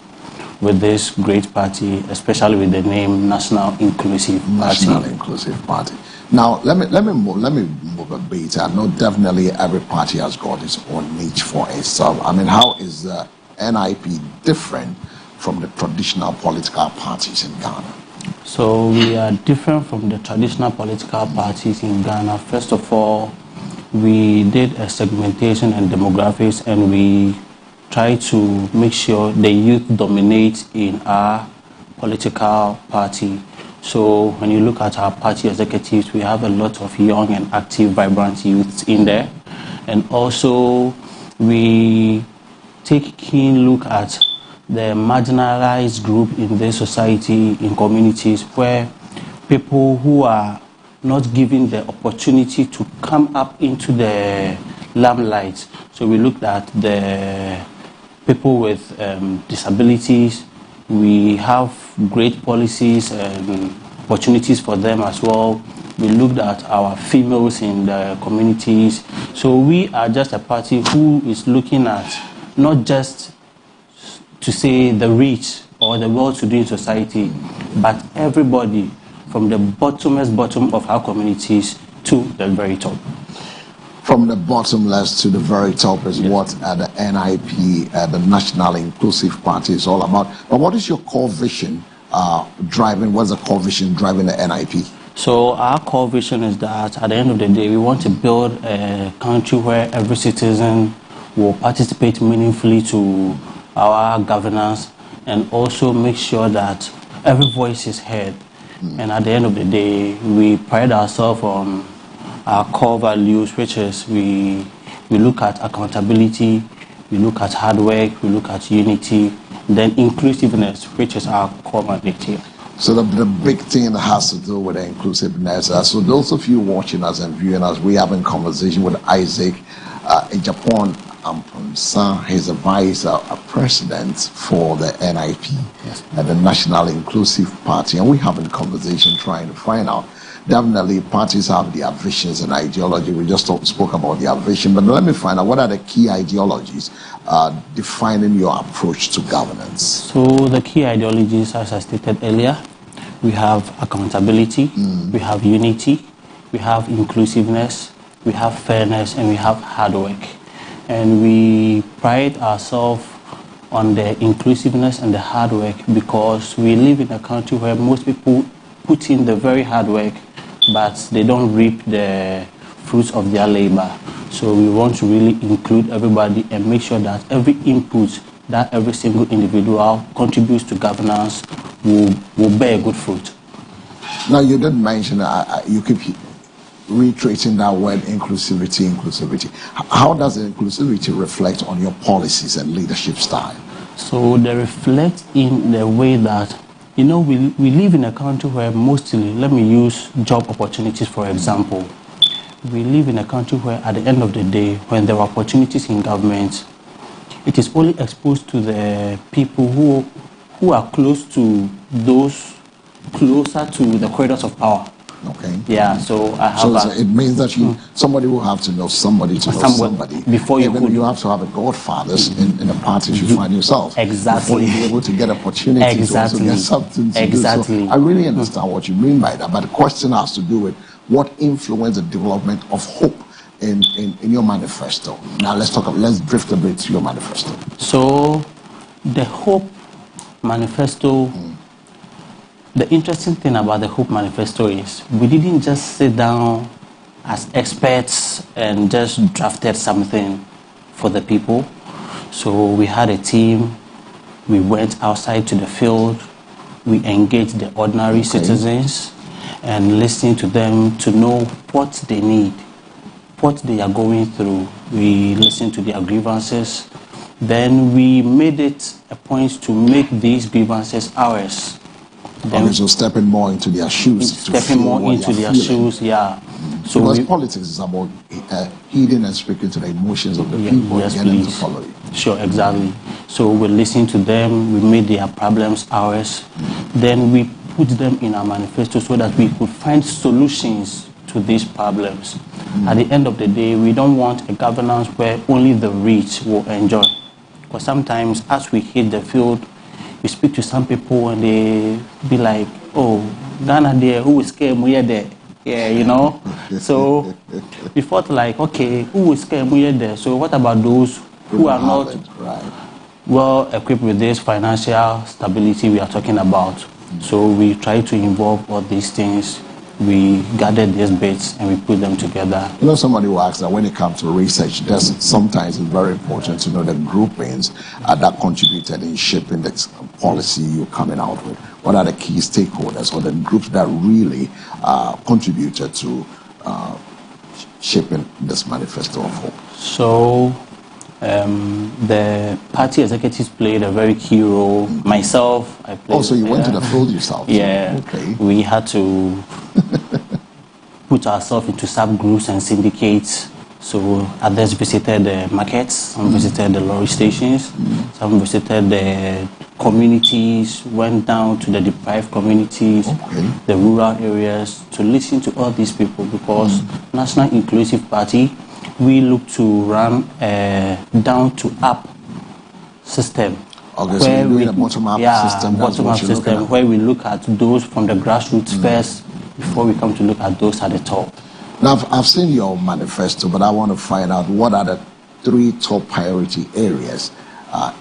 with this great party, especially with the name National Inclusive Party. National Inclusive Party. Now, let me move a bit. I know definitely every party has got its own niche for itself. I mean, how is the NIP different from the traditional political parties in Ghana? So we are different from the traditional political parties in Ghana. First of all, we did a segmentation and demographics, and we try to make sure the youth dominate in our political party. So when you look at our party executives, we have a lot of young and active, vibrant youths in there. And also we take a keen look at the marginalized group in the society, in communities where people who are not given the opportunity to come up into the limelight. So we looked at the people with disabilities. We have great policies and opportunities for them as well. We looked at our females in the communities. So we are just a party who is looking at not just to say the rich or the well-to-do in society, but everybody from the bottomest bottom of our communities to the very top. From the bottomless to the very top is what the NIP, the National Inclusive Party, is all about. But what is your core vision driving? What's the core vision driving the NIP? So our core vision is that at the end of the day, we want to build a country where every citizen will participate meaningfully to our governance, and also make sure that every voice is heard. And at the end of the day, we pride ourselves on our core values, which is we look at accountability, we look at hard work, we look at unity, then inclusiveness, which is our core mandate here. So the big thing that has to do with the inclusiveness. So those of you watching us and viewing us, we having conversation with Isaac in Japan. He's a vice president for the NIP, the National Inclusive Party, and we having a conversation trying to find out. Definitely, parties have their visions and ideology. We just spoke about their vision, but let me find out what are the key ideologies defining your approach to governance. So the key ideologies, as I stated earlier, we have accountability, we have unity, we have inclusiveness, we have fairness, and we have hard work. And we pride ourselves on the inclusiveness and the hard work, because we live in a country where most people put in the very hard work, but they don't reap the fruits of their labor. So we want to really include everybody and make sure that every input that every single individual contributes to governance will bear good fruit. Now, you did mention, you keep reiterating that word inclusivity. How does the inclusivity reflect on your policies and leadership style? So they reflect in the way that, you know, we live in a country where mostly, let me use job opportunities for example. We live in a country where at the end of the day, when there are opportunities in government, it is only exposed to the people who are close to those closer to the corridors of power. Okay. Yeah, so I have so it means that somebody will have to know somebody to know somebody. Before you you have to have a godfathers in the parties you find yourself. Exactly. Before you be able to get opportunity to also get something to do. So I really understand what you mean by that. But the question has to do with what influence the development of hope in your manifesto? Now let's drift a bit to your manifesto. So the Hope Manifesto, the interesting thing about the Hope Manifesto is we didn't just sit down as experts and just drafted something for the people. So we had a team, we went outside to the field, we engaged the ordinary citizens and listened to them to know what they need, what they are going through. We listened to their grievances. Then we made it a point to make these grievances ours. Then so stepping more into their shoes. Stepping more into their shoes, yeah. So because politics is about heeding and speaking to the emotions of the people and getting them to follow you. Sure, exactly. So we listened to them, we made their problems ours. Then we put them in our manifesto so that we could find solutions to these problems. At the end of the day, we don't want a governance where only the rich will enjoy. Because sometimes as we hit the field, we speak to some people and they be like, oh, Ghana there, who is scared we are there? Yeah, you know. So we thought like, okay, who is scared we are there? So what about those who are not well equipped with this financial stability we are talking about? So we try to involve all these things. We gathered these bits and we put them together. You know, somebody will ask that when it comes to research, sometimes it's very important to know the groupings that contributed in shaping the policy you're coming out with. What are the key stakeholders or the groups that really contributed to shaping this manifesto of hope? So the party executives played a very key role. Myself, I played. Oh, so you went to the field yourself? Yeah. Okay. We had to put ourselves into subgroups and syndicates. So others visited the markets, some visited the lorry stations, some visited the communities, went down to the deprived communities, the rural areas to listen to all these people because National Inclusive Party, we look to run a down-to-up system. Okay, so you're doing a bottom-up system. Bottom-up system where we look at those from the grassroots first before we come to look at those at the top. Now, I've seen your manifesto, but I want to find out what are the 3 top priority areas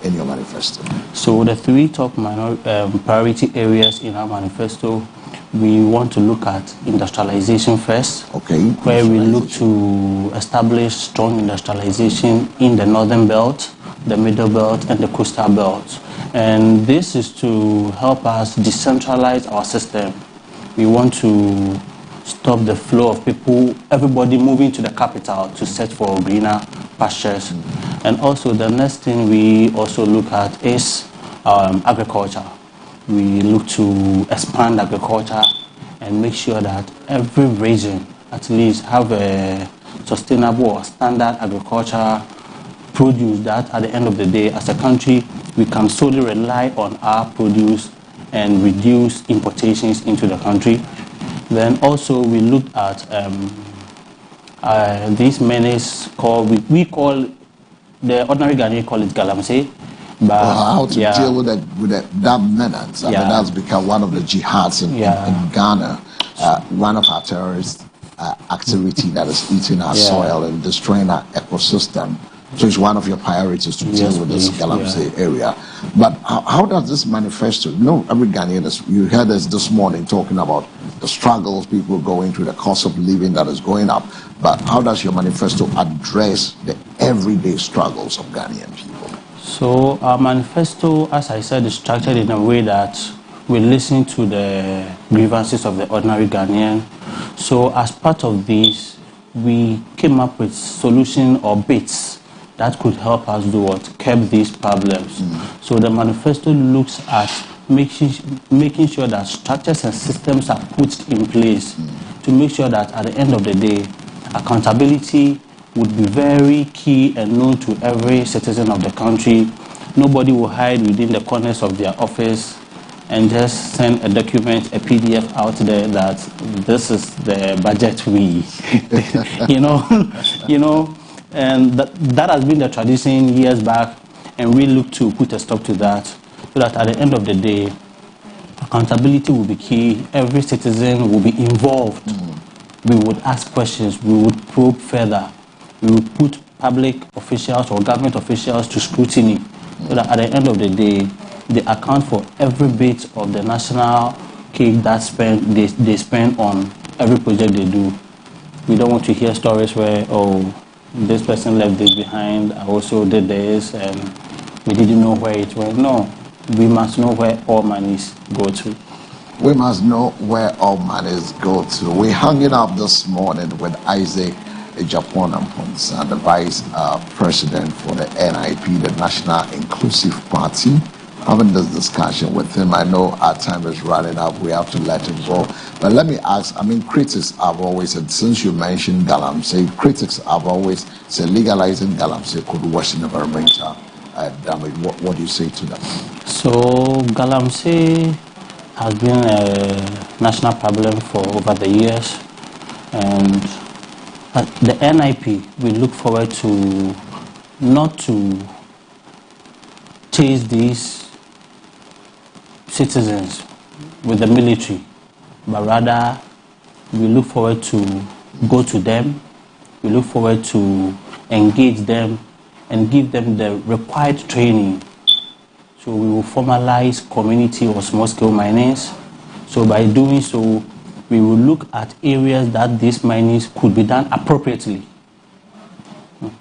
in your manifesto. So the 3 top priority areas in our manifesto, we want to look at industrialization first, where we look to establish strong industrialization in the northern belt, the middle belt, and the coastal belt. And this is to help us decentralize our system. We want to stop the flow of people, everybody moving to the capital to search for greener pastures. And also the next thing we also look at is agriculture. We look to expand agriculture and make sure that every region at least have a sustainable or standard agriculture produce that at the end of the day as a country we can solely rely on our produce and reduce importations into the country. Then also we looked at these menace called, we call, the ordinary Ghanaian call it galamsey. But how to deal with that menace. I mean, that's become one of the jihads in Ghana. One of our terrorist activity that is eating our soil and destroying our ecosystem. So it's one of your priorities to deal with this galamsey area. But how does this manifesto? You know, every Ghanaian, you heard us this morning talking about the struggles people going through, the cost of living that is going up. But how does your manifesto address the everyday struggles of Ghanaian people? So our manifesto, as I said, is structured in a way that we listen to the grievances of the ordinary Ghanaian. So as part of this, we came up with solution or bits that could help us do what? Curb these problems. So the manifesto looks at making sure that structures and systems are put in place to make sure that at the end of the day, accountability would be very key and known to every citizen of the country. Nobody will hide within the corners of their office and just send a document, a PDF out there that this is the budget we, and that has been the tradition years back, and we look to put a stop to that, so that at the end of the day, accountability will be key. Every citizen will be involved. We would ask questions, we would probe further we will put public officials or government officials to scrutiny, so that at the end of the day, they account for every bit of the national cake that they spend on every project they do. We don't want to hear stories where, oh, this person left this behind, I also did this, and we didn't know where it went. No, we must know where all monies go to. We must know where all monies go to. We're hanging up this morning with Isaac Japan Amponsa, the Vice President for the NIP, the National Inclusive Party. Having this discussion with him, I know our time is running up. We have to let him go. But let me ask, I mean, critics have always said, since you mentioned Galamsey, critics have always said legalizing Galamsey could worsen environmental damage. What do you say to that? So Galamsey has been a national problem for over the years, and at the NIP, we look forward to not to chase these citizens with the military, but rather we look forward to go to them, we look forward to engage them and give them the required training. So we will formalize community or small-scale minings. So by doing so, we will look at areas that these minings could be done appropriately,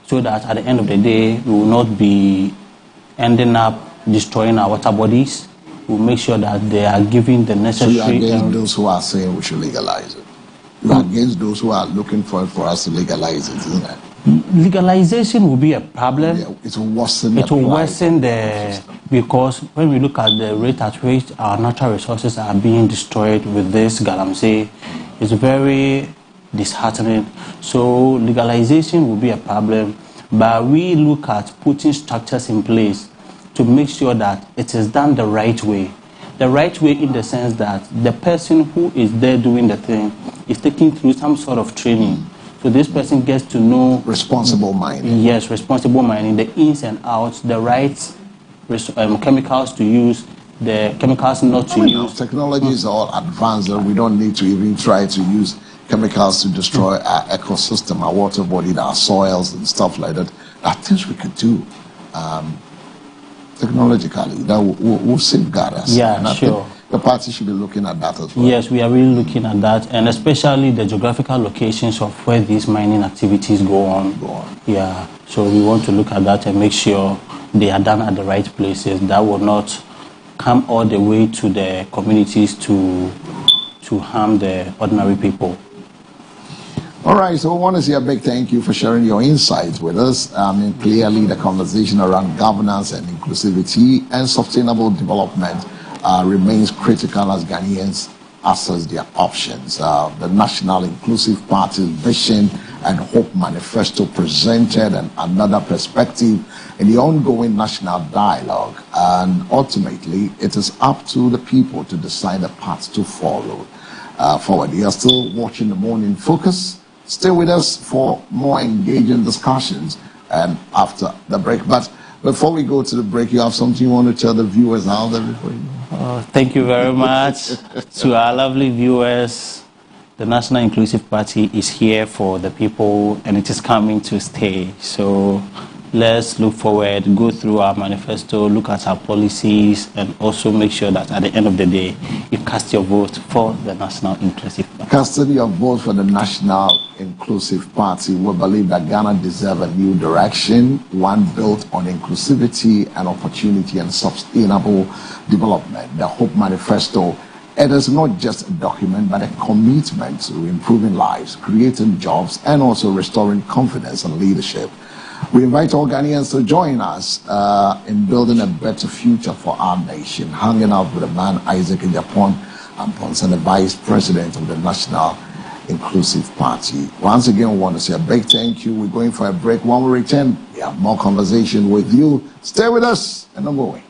so that at the end of the day, we will not be ending up destroying our water bodies. We'll make sure that they are giving the necessary... So you're against those who are saying we should legalize it? You're against those who are looking for us to legalize it, isn't it? Legalization will be a problem. Yeah, it will worsen the because when we look at the rate at which our natural resources are being destroyed with this Galamsey, it's very disheartening. So legalization will be a problem, but we look at putting structures in place to make sure that it is done the right way. The right way in the sense that the person who is there doing the thing is taking through some sort of training. So this person gets to know... Responsible mining. Yes, responsible mining, the ins and outs, the right chemicals to use, the chemicals not to use. Technology is all advanced, and we don't need to even try to use chemicals to destroy our ecosystem, our water body, our soils and stuff like that. There are things we could do technologically that will safeguard us. Yeah, sure. The party should be looking at that as well. Yes, we are really looking at that, and especially the geographical locations of where these mining activities go on. Yeah, so we want to look at that and make sure they are done at the right places. That will not come all the way to the communities to harm the ordinary people. All right, so I want to say a big thank you for sharing your insights with us. Clearly, the conversation around governance and inclusivity and sustainable development remains critical as Ghanaians assess their options. The National Inclusive Party's Vision and Hope Manifesto presented another perspective in the ongoing national dialogue, and ultimately, it is up to the people to decide the path to follow forward. You are still watching The Morning Focus. Stay with us for more engaging discussions after the break. But before we go to the break, you have something you want to tell the viewers out there before you go? Thank you very much to our lovely viewers. The National Inclusive Party is here for the people, and it is coming to stay. So let's look forward, go through our manifesto, look at our policies, and also make sure that at the end of the day, you cast your vote for the National Inclusive Party. Casting your vote for the National Inclusive Party. We believe that Ghana deserves a new direction, one built on inclusivity and opportunity and sustainable development. The Hope Manifesto, it is not just a document, but a commitment to improving lives, creating jobs, and also restoring confidence and leadership. We invite all Ghanaians to join us in building a better future for our nation. Hanging out with the man Isaac Japan Amponsa, the Vice President of the National Inclusive Party. Once again, we want to say a big thank you. We're going for a break. When we return, we have more conversation with you. Stay with us and don't go away.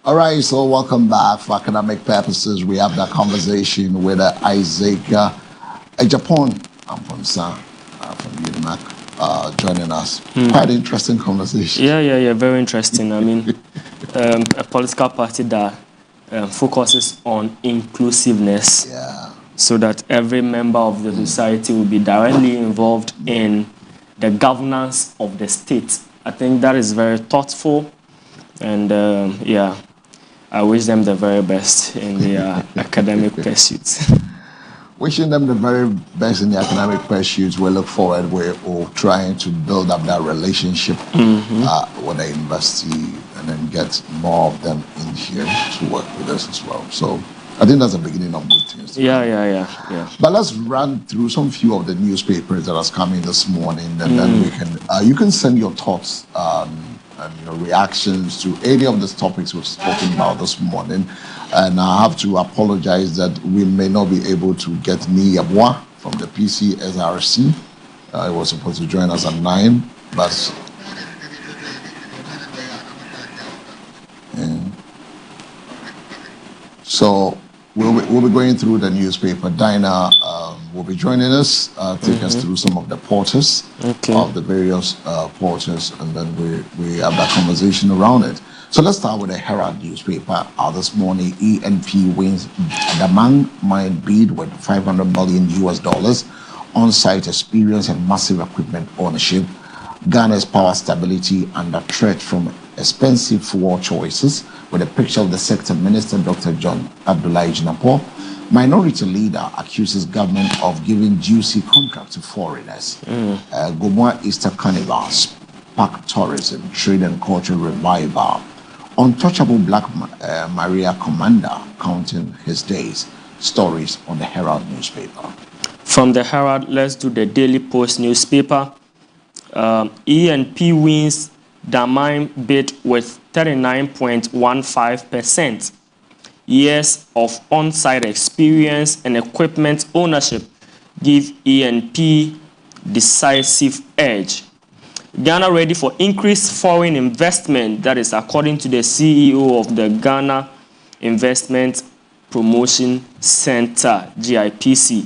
All right, so welcome back. For academic purposes, we have that conversation with Isaac Japan. I'm from from UNIMAC, joining us. Quite interesting conversation. Yeah, very interesting. I mean, a political party that focuses on inclusiveness, so that every member of the society will be directly involved in the governance of the state. I think that is very thoughtful, and I wish them the very best in their academic pursuits. Wishing them the very best in the academic pursuits. We look forward. We're all trying to build up that relationship with the university and then get more of them in here to work with us as well. So I think that's the beginning of good things. Yeah. But let's run through some few of the newspapers that has come in this morning, and then we can you can send your thoughts and your reactions to any of the topics we've spoken about this morning. And I have to apologize that we may not be able to get Ni Yabwa from the PCSRC. He was supposed to join us at 9, but so we'll be going through the newspaper. Dinah will be joining us, take us through some of the porters of the various porters, and then we have that conversation around it. So let's start with the Herald newspaper. This morning, ENP wins the Damang mine bid with $500 million US, on-site experience and massive equipment ownership. Ghana's power stability under threat from expensive fuel choices, with a picture of the sector minister, Dr. John Abdullahi Jinapo. Minority leader accuses government of giving juicy contract to foreigners. Gomoa Easter Carnival, spark tourism, trade and culture revival. Untouchable Black Maria Commander counting his days. Stories on the Herald newspaper. From the Herald, let's do the Daily Post newspaper. ENP wins Damang bid with 39.15%. Years of on-site experience and equipment ownership give ENP decisive edge. Ghana ready for increased foreign investment. That is according to the CEO of the Ghana Investment Promotion Center, GIPC.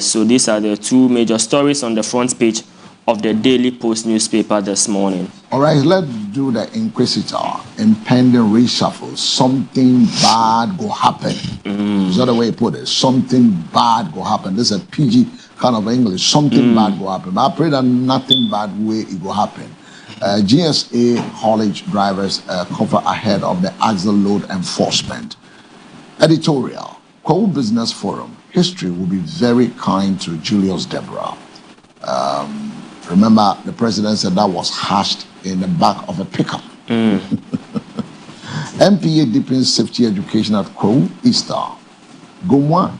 So these are the two major stories on the front page of the Daily Post newspaper this morning. All right, let's do the Inquisitor. Impending reshuffle. Something bad go happen. Is that the way you put it? Something bad go happen. This is a PG kind of English. Something bad go happen. But I pray that nothing bad way it go happen. GSA haulage drivers cover ahead of the axle load enforcement. Editorial. Coal Business Forum. History will be very kind to Julius Deborah. Remember, the president said that was hashed in the back of a pickup. MPA deepens safety education at Crow Easter. Gomoa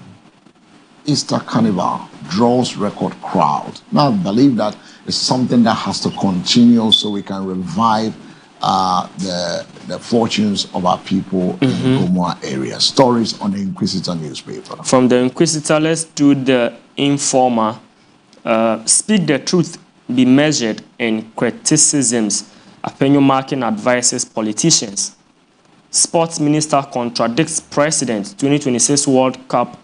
Easter Carnival draws record crowd. Now, I believe that is something that has to continue so we can revive the fortunes of our people in the Gomoa area. Stories on the Inquisitor newspaper. From the Inquisitor, let's do the Informer. Speak the truth, be measured in criticisms. Apenyo Markin advises politicians. Sports Minister contradicts President 2026 World Cup.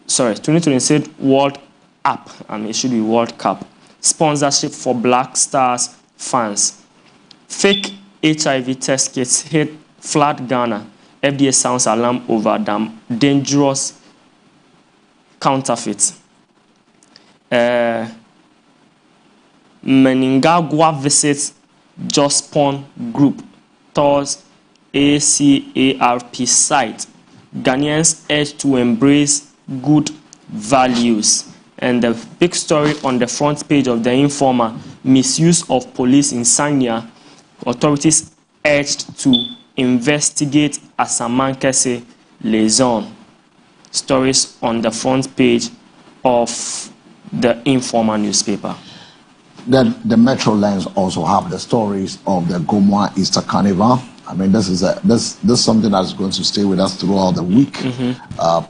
2026 World Cup. It should be World Cup. Sponsorship for Black Stars fans. Fake HIV test kits hit flat Ghana. FDA sounds alarm over dangerous counterfeits. Meningagwa visits Jospon Group, Thor's ACARP site. Ghanaians urged to embrace good values. And the big story on the front page of the Informer, misuse of police in Sanya. Authorities urged to investigate Asamankese liaison. Stories on the front page of the Informer newspaper. Then the Metro Lens also have the stories of the Gomoa Easter Carnival. I mean, this is something that's going to stay with us throughout the week.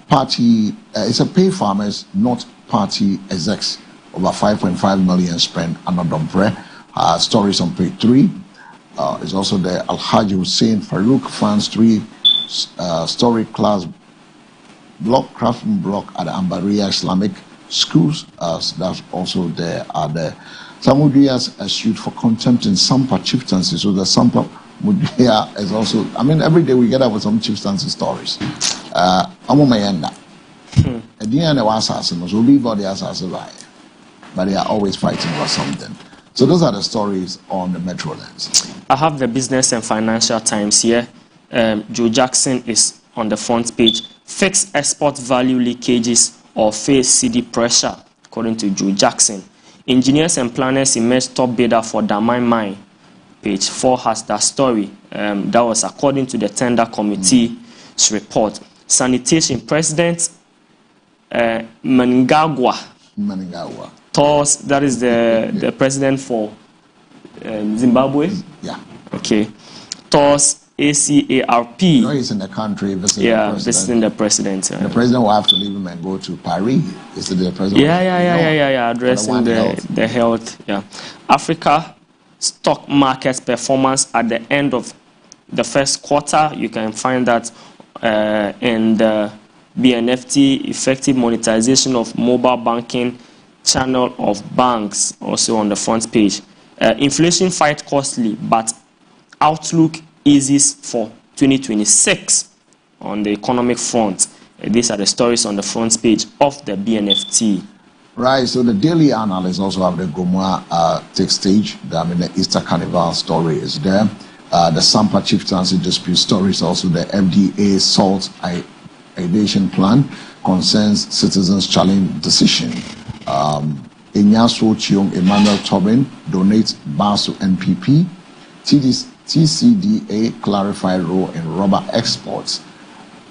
Party, it's a pay farmers, not party execs. Over 5.5 million spent on a dumpre. Stories on page 3. is also there. Alhaji Hussein Farouk funds 3-story class crafting block at the Ambaria Islamic Schools. So that's also there. Samudia's sued for contempt in Sampa chieftaincy. So the Sampa Mudia is also, I mean, every day we get up with some chieftaincy stories. Amumayenda. At the end of our assassins will be body assassins, but they are always fighting for something. So those are the stories on the Metro Lens. I have the Business and Financial Times here. Joe Jackson is on the front page. Fixed export value leakages or face CD pressure, according to Joe Jackson. Engineers and planners emerge top bidder for Damai Mine. Page 4 has that story. That was according to the tender committee's report. Sanitation President Mnangagwa. That is the president for Zimbabwe. Yeah. Okay. TOS ACARP. No, he's in the country visiting visiting the president. The president will have to leave him and go to Paris. Is it the president? Yeah. Addressing the health. Yeah. Africa stock market performance at the end of the first quarter. You can find that in the BNFT, effective monetization of mobile banking channel of banks, also on the front page. Inflation fight costly, but outlook eases for 2026 on the economic front. These are the stories on the front page of the BNFT. Right, so the daily analysts also have the Gomwa take stage. The Easter Carnival story is there. The Sampa chieftaincy dispute story is also the FDA salt ideation plan concerns citizens' challenge decision. Inyaso Chiong Emmanuel Tobin donates bars to NPP. TCDA clarify role in rubber exports.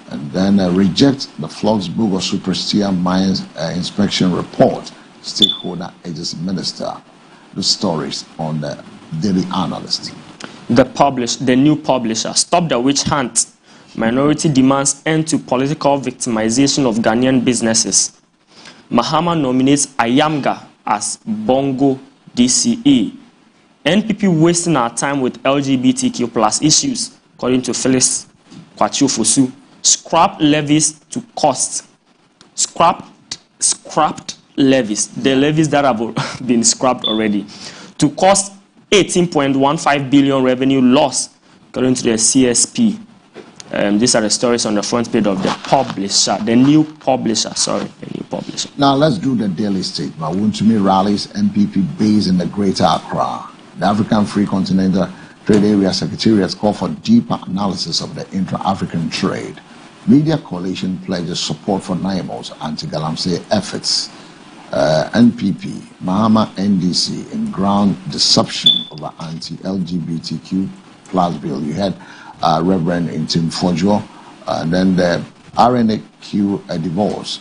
And then reject the Flogsburg or Superstia mines inspection report. Stakeholder urges minister. The stories on the daily analyst. The new publisher, Stop the Witch Hunt. Minority demands end to political victimization of Ghanaian businesses. Mahama nominates Ayamga as Bongo DCE. NPP wasting our time with LGBTQ plus issues, according to Phyllis Kwachofosu. Scrap levies to cost. Scrapped levies. The levies that have been scrapped already. To cost 18.15 billion revenue loss, according to the CSP. These are the stories on the front page of the publisher, the new publisher. Now let's do the daily statement. Wuntumi rallies NPP base in the Greater Accra. The African Free Continental Trade Area Secretariat call for deeper analysis of the intra-African trade. Media Coalition pledges support for NIMO's anti-Galamsey efforts. NPP, MAHAMA NDC in ground deception over anti-LGBTQ plus bill. You had Reverend NTIM FORDJOUR, and then the RNQ divorce.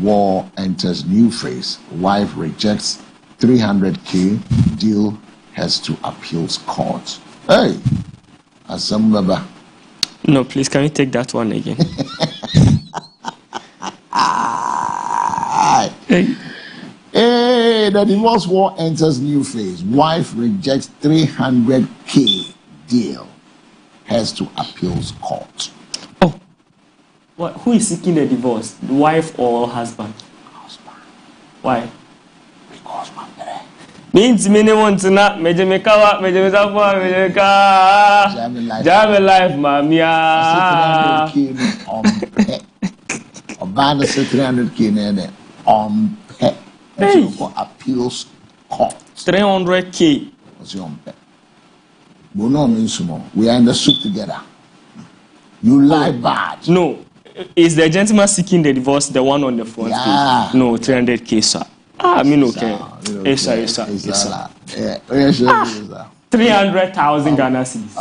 War enters new phase. Wife rejects 300K deal, heads to appeals court. Hey, Asambaba. No, please, can you take that one again? Hey, the divorce war enters new phase. Wife rejects 300K deal, heads to appeals court. Oh, what? Who is seeking the divorce? The wife or husband? Husband. Why? Because man, means many want to not Jamie life, mamia. 300K on pet. For appeals court. 300K. What's your pet? We are in the soup together. You lie bad. No. Is the gentleman seeking the divorce the one on the front page? No, 300K, sir. I mean, okay. Yes, sir. 300,000 Ghana cedis.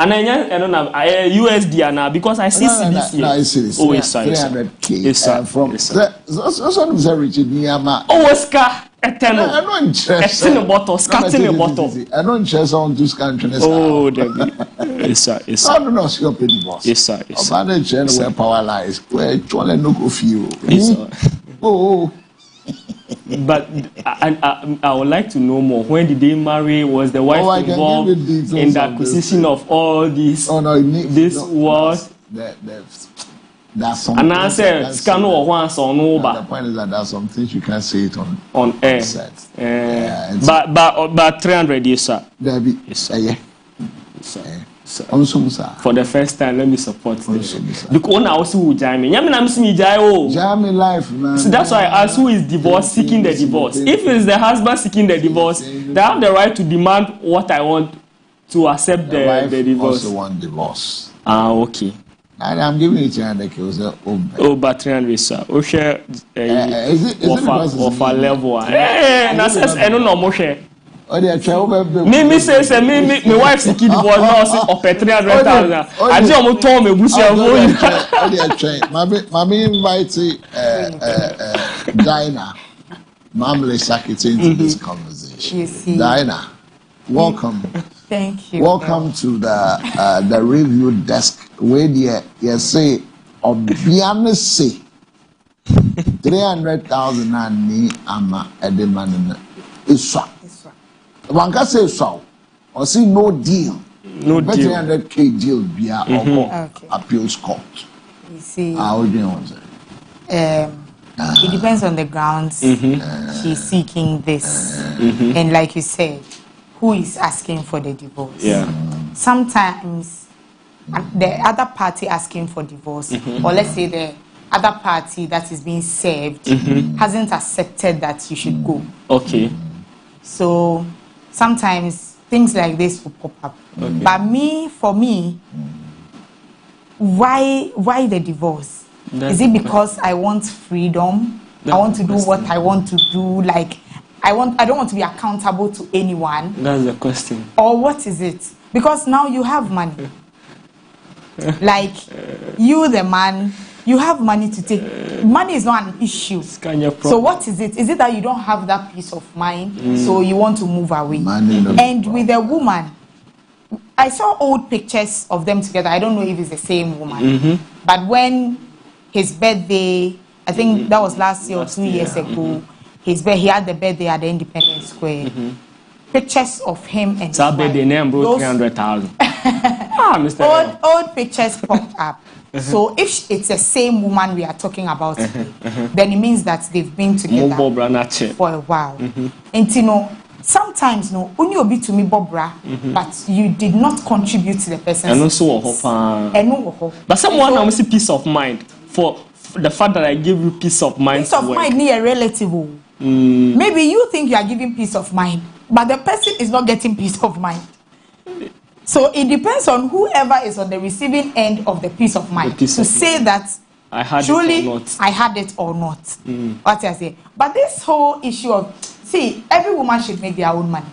And I don't know USD now because I see cedis here. No, it's serious. Oh, yes, sir. 300K. Yes, sir. From Richard Niyama. Oh, Oscar. I don't interest. A bottle. Scattering a bottle. I don't interest on this country. Oh, David. Yes, sir. Yes, sir. I don't know your petty boss. Yes, sir. Yes, sir. About the channel where power lies. Where you want to look of you. Yes, sir. Oh. But I would like to know more. When did they marry? Was the wife involved in the acquisition of all these? Oh no, this was. That's something. And I said, scandal once or no, but the point is that there's some things you can't say it on air. Set. But 300 years, sir. Debbie, yes, yeah. For the first time, let me support this. Because one also will join me. Jamie life, man. So that's why I ask, who is divorce seeking the divorce? If it's the husband seeking the divorce, they have the right to demand what I want to accept the divorce. Also want divorce. Ah, okay. I'm giving it 300 kills. Oh, but 300, sir. Okay. Is it of a level? Hey, I don't know more. Oh, they are trying. Me say me wife seeking divorce now. Say up 300,000. I just want to me bush your phone. Oh, they are trying. Mommy invited Dinah, Mamle Sakiti into this conversation. Dinah, welcome. Thank you. Welcome to the review desk. Where you say Obiane say 300,000 and me ama edeman iswa. One can say so. Or see no deal. No deal. 300K deal via appeals court. You see. How do you want it depends on the grounds she's seeking this, and like you said, who is asking for the divorce? Yeah. Sometimes the other party asking for divorce, or let's say the other party that is being served, hasn't accepted that you should go. Okay. So sometimes things like this will pop up. Okay. But for me, why the divorce? Is it because I want freedom? I want to do what I want to do, like I don't want to be accountable to anyone. That's the question. Or what is it? Because now you have money. Like you, the man, you have money to take. Money is not an issue. So what is it? Is it that you don't have that peace of mind, so you want to move away? And with a woman, I saw old pictures of them together. I don't know if it's the same woman. But when his birthday, I think that was last year or 2 years ago, he had the birthday at the Independence Square. Pictures of him and his wife. Name bro 300,000. Mr. Old pictures popped up. So if it's the same woman we are talking about today, then it means that they've been together for a while. And you know, sometimes only you be to me Bobra, but you did not contribute to the person's and also but someone now see peace of mind for the fact that I give you peace of mind. Peace of mind near relative. Maybe you think you are giving peace of mind, but the person is not getting peace of mind. So it depends on whoever is on the receiving end of the peace of mind to say that I had truly it or not. I had it or not. What I say. But this whole issue of every woman should make their own money.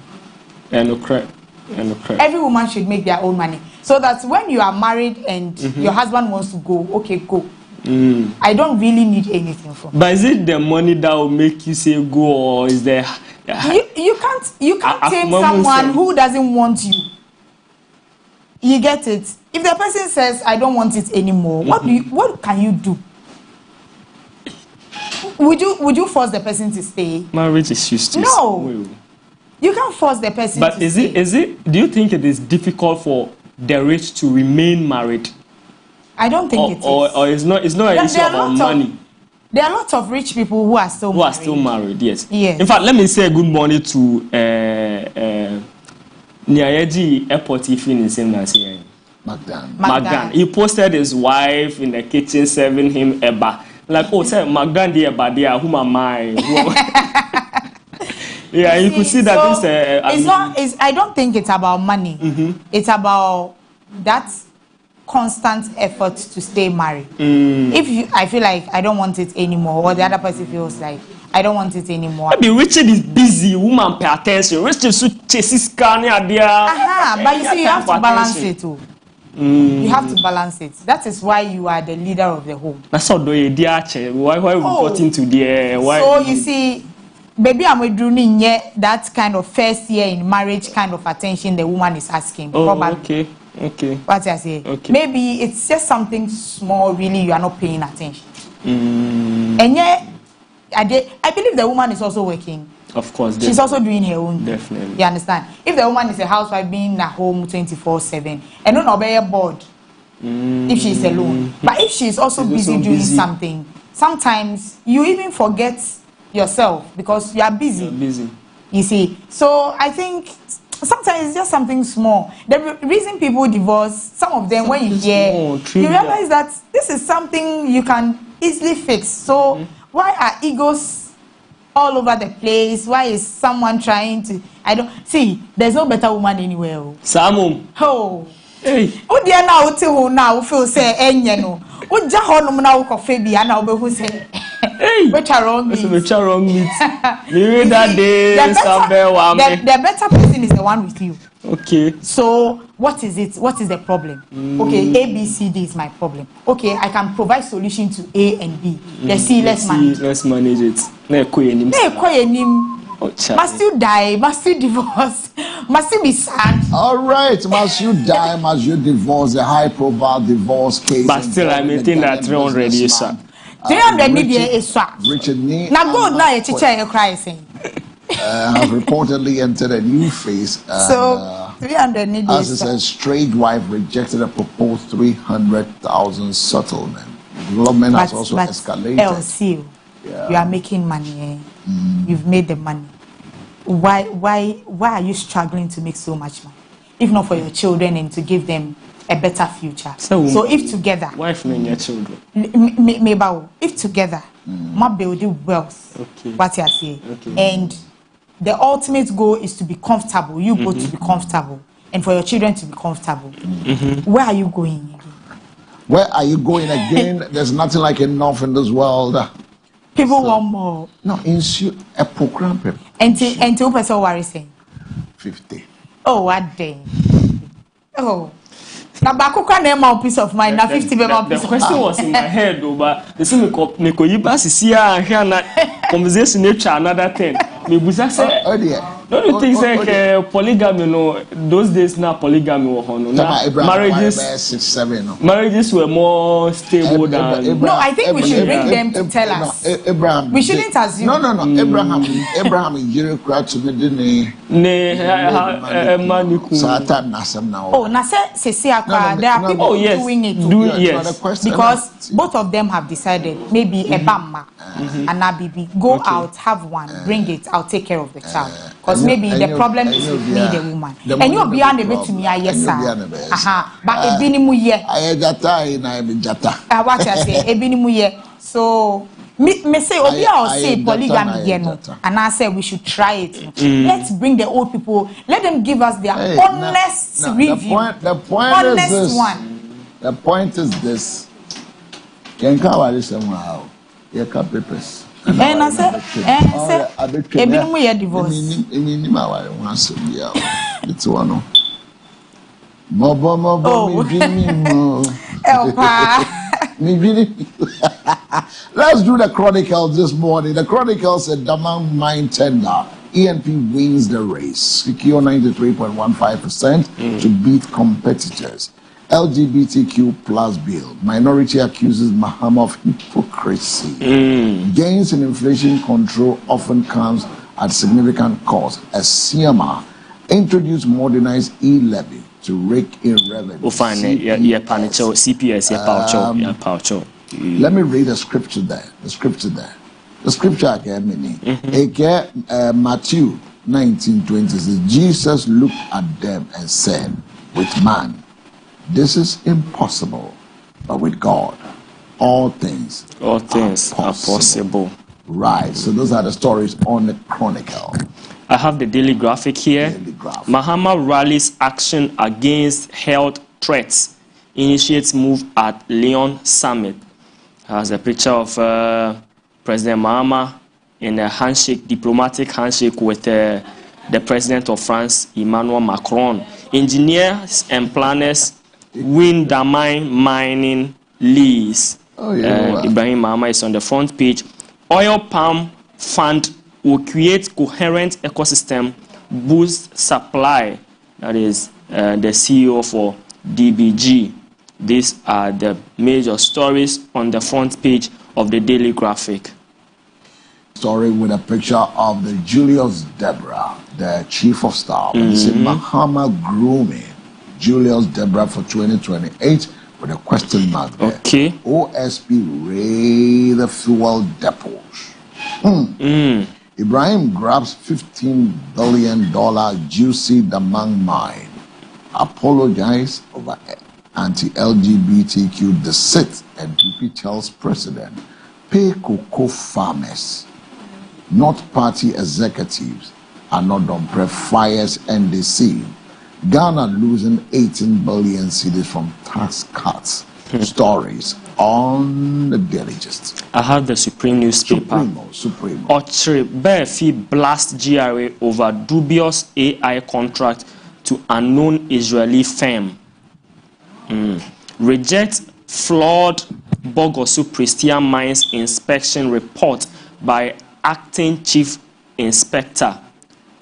Every woman should make their own money. So that when you are married and your husband wants to go, okay, go. I don't really need anything from you. But is it the money that will make you say go, or is there? You can't take someone who doesn't want you. You get it? If the person says I don't want it anymore, what can you do? Would you force the person to stay? Marriage is used. No. You can't force the person to stay. But is it do you think it is difficult for the rich to remain married? I don't think it is. Or it's not an issue about money. There are lots of rich people who are still married. Yes. Yes. In fact, let me say good morning to Niayeji Airport in the same Nancy. Magdan. He posted his wife in the kitchen serving him eba. Like, oh, say Magdan the eba there, whom am I? Yeah, you could see that so I don't think it's about money. It's about that constant effort to stay married. If I feel like I don't want it anymore, or the other person feels like I don't want it anymore. Maybe Richard is busy, woman pay attention. Richard should chase his car near there. But you see, you have to balance it too. You have to balance it. That is why you are the leader of the home. That's all the idea. Why we got into there? Why? So you see, baby, I'm doing that kind of first year in marriage kind of attention the woman is asking. Oh, probably. Okay. What I say? Okay. Maybe it's just something small. Really, you are not paying attention. And yet, I believe the woman is also working. Of course. She's also doing her own. Definitely. You understand? If the woman is a housewife being at home 24/7, and don't obey a board if she's alone. But if she's also busy doing something, sometimes you even forget yourself because you are busy. You're busy. You see? So I think sometimes it's just something small. The reason people divorce, some of them, when you hear, you realize that this is something you can easily fix. So why are egos all over the place? Why is someone trying to? I don't see. There's no better woman anywhere. Samum. Oh. Hey. Oh, dear, now to now feel say no. Oh, Jahon now coffee be and now who say. Hey, which are wrong meat. Which are wrong meat. Maybe that day the better person is the one with you. Okay. So what is it? What is the problem? Okay, A, B, C, D is my problem. Okay, I can provide solution to A and B. The C, let's manage. Let's manage it. Must you die? Must you divorce? Must you be sad? All right, must you die? Must you divorce? A high-profile divorse case. But still, I maintain that 300 is sir. 300 media is swap. Richard Nee. Now good now you teacher cry saying. Have reportedly entered a new phase. So 300 media. As it says, straight wife rejected a proposed 300,000 settlement. Development has also escalated. LC, you are making money. You've made the money. Why are you struggling to make so much money? If not for your children and to give them a better future. So if together, wife and your children, if together, my building wealth. Okay. What you say, and the ultimate goal is to be comfortable. You both to be comfortable, and for your children to be comfortable. Where are you going again? Where are you going again? There's nothing like enough in this world. People want more. No, ensure a program. And two person worry saying 50. Oh, what day? Oh. Now, back on peace of mind. Now, 50 The question was in my head, though, but the same Nikoyibas is here and conversation nature another 10. Maybe say, oh dear. Don't you think like polygamy? No, those days now polygamy were on. Marriages were more stable than. No, I think we should bring them to tell us. Abraham. We shouldn't assume. No. Abraham is very crack to me. Oh, there are people doing it yes. Because both of them have decided maybe a bamma and a baby go out, have one, bring it. I'll take care of the child. Because maybe the problem is with me, the woman. And you'll be unable to me, yes, sir. But a binimuye. What I say, a binimuye. So, me say, I'll say polygamy, and I say we should try it. Let's bring the old people, let them give us their honest review. The point is this. The point is this. Can cover this somehow. You can papers. And I said, divorce. It's one. Let's do the Chronicles this morning. The Chronicles said demand mine tender. ENP wins the race. Secure 93.15% to beat competitors. LGBTQ plus bill. Minority accuses MAHAMA of hypocrisy. Gains in inflation control often comes at significant cost. As CMA introduced modernized e-levy to rake in revenue. CPS. Let me read the scripture there. The scripture again, Matthew 19:20 says, Jesus looked at them and said, with man, this is impossible, but with God, all things are possible. Right. So those are the stories on the Chronicle. I have the daily graphic here. MAHAMA rallies action against health threats. Initiates move at Lyon summit. Has a picture of President MAHAMA in a handshake, diplomatic handshake with the President of France, Emmanuel Macron. Engineers and planners win the mining lease. Ibrahim MAHAMA is on the front page. Oil palm fund will create coherent ecosystem, boost supply. That is the CEO for DBG. These are the major stories on the front page of the daily graphic. Story with a picture of the Julius Deborah, the chief of staff. And they say Mahama grooming Julius Deborah for 2028 with a question mark there. Okay. OSP raid the fuel depots. Ibrahim grabs $15 billion juicy Damang mine. Apologize over anti-LGBTQ deceit, and PP tells president pay cocoa farmers, not party executives, and not Dompref fires NDC. Ghana losing 18 billion cedis from tax cuts. Stories on the Daily Gist. I have the Supreme newspaper. Supremo. Ochre Befi blast GRA over dubious AI contract to unknown Israeli firm. Reject flawed Bogosu Prestia Mines inspection report by acting chief inspector.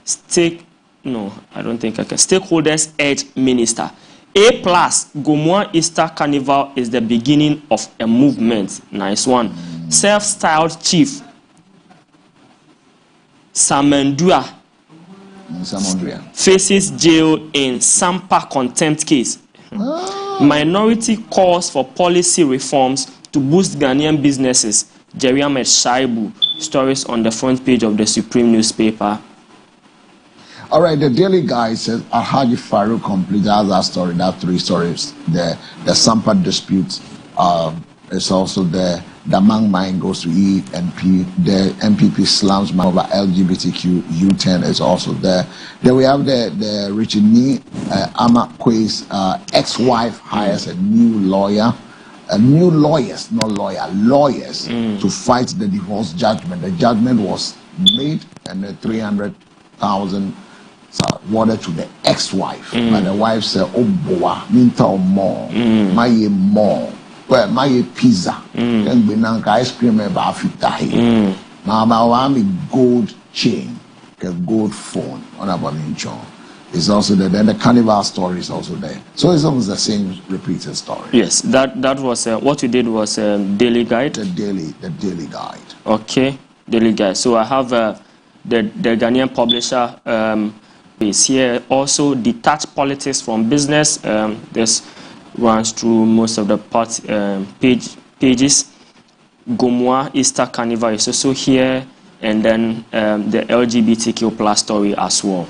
Stakeholders urge minister. A+, Gomoa Easter Carnival is the beginning of a movement. Nice one. Self-styled chief Samandua faces jail in Sampa contempt case. Minority calls for policy reforms to boost Ghanaian businesses. Jerry Ahmed Shaibu. Stories on the front page of the Supreme newspaper. All right, the Daily Guide says Alhaji Farouk completed that story, that 3 stories. The Sampa dispute is also there. The Damang mine goes to ENP. The MPP slams mine over LGBTQ U10 is also there. Then we have the Richard Nee Amakwe's ex-wife hires a new lawyer. Lawyers to fight the divorce judgment. The judgment was made and the 300,000 awarded to the ex-wife. But the wife said, oh boy, minta more, my more, well, my pizza, and banana ice cream about 50. Mama want me gold chain, gold phone on a bonito. Is also there. Then the carnival story is also there. So it's almost the same repeated story. Yes, that was what you did was Daily Guide. The daily Guide. Okay, Daily Guide. So I have the Ghanaian publisher is here. Also, detach politics from business. This runs through most of the pages. Gomoa Easter Carnival is also here. And then the LGBTQ plus story as well.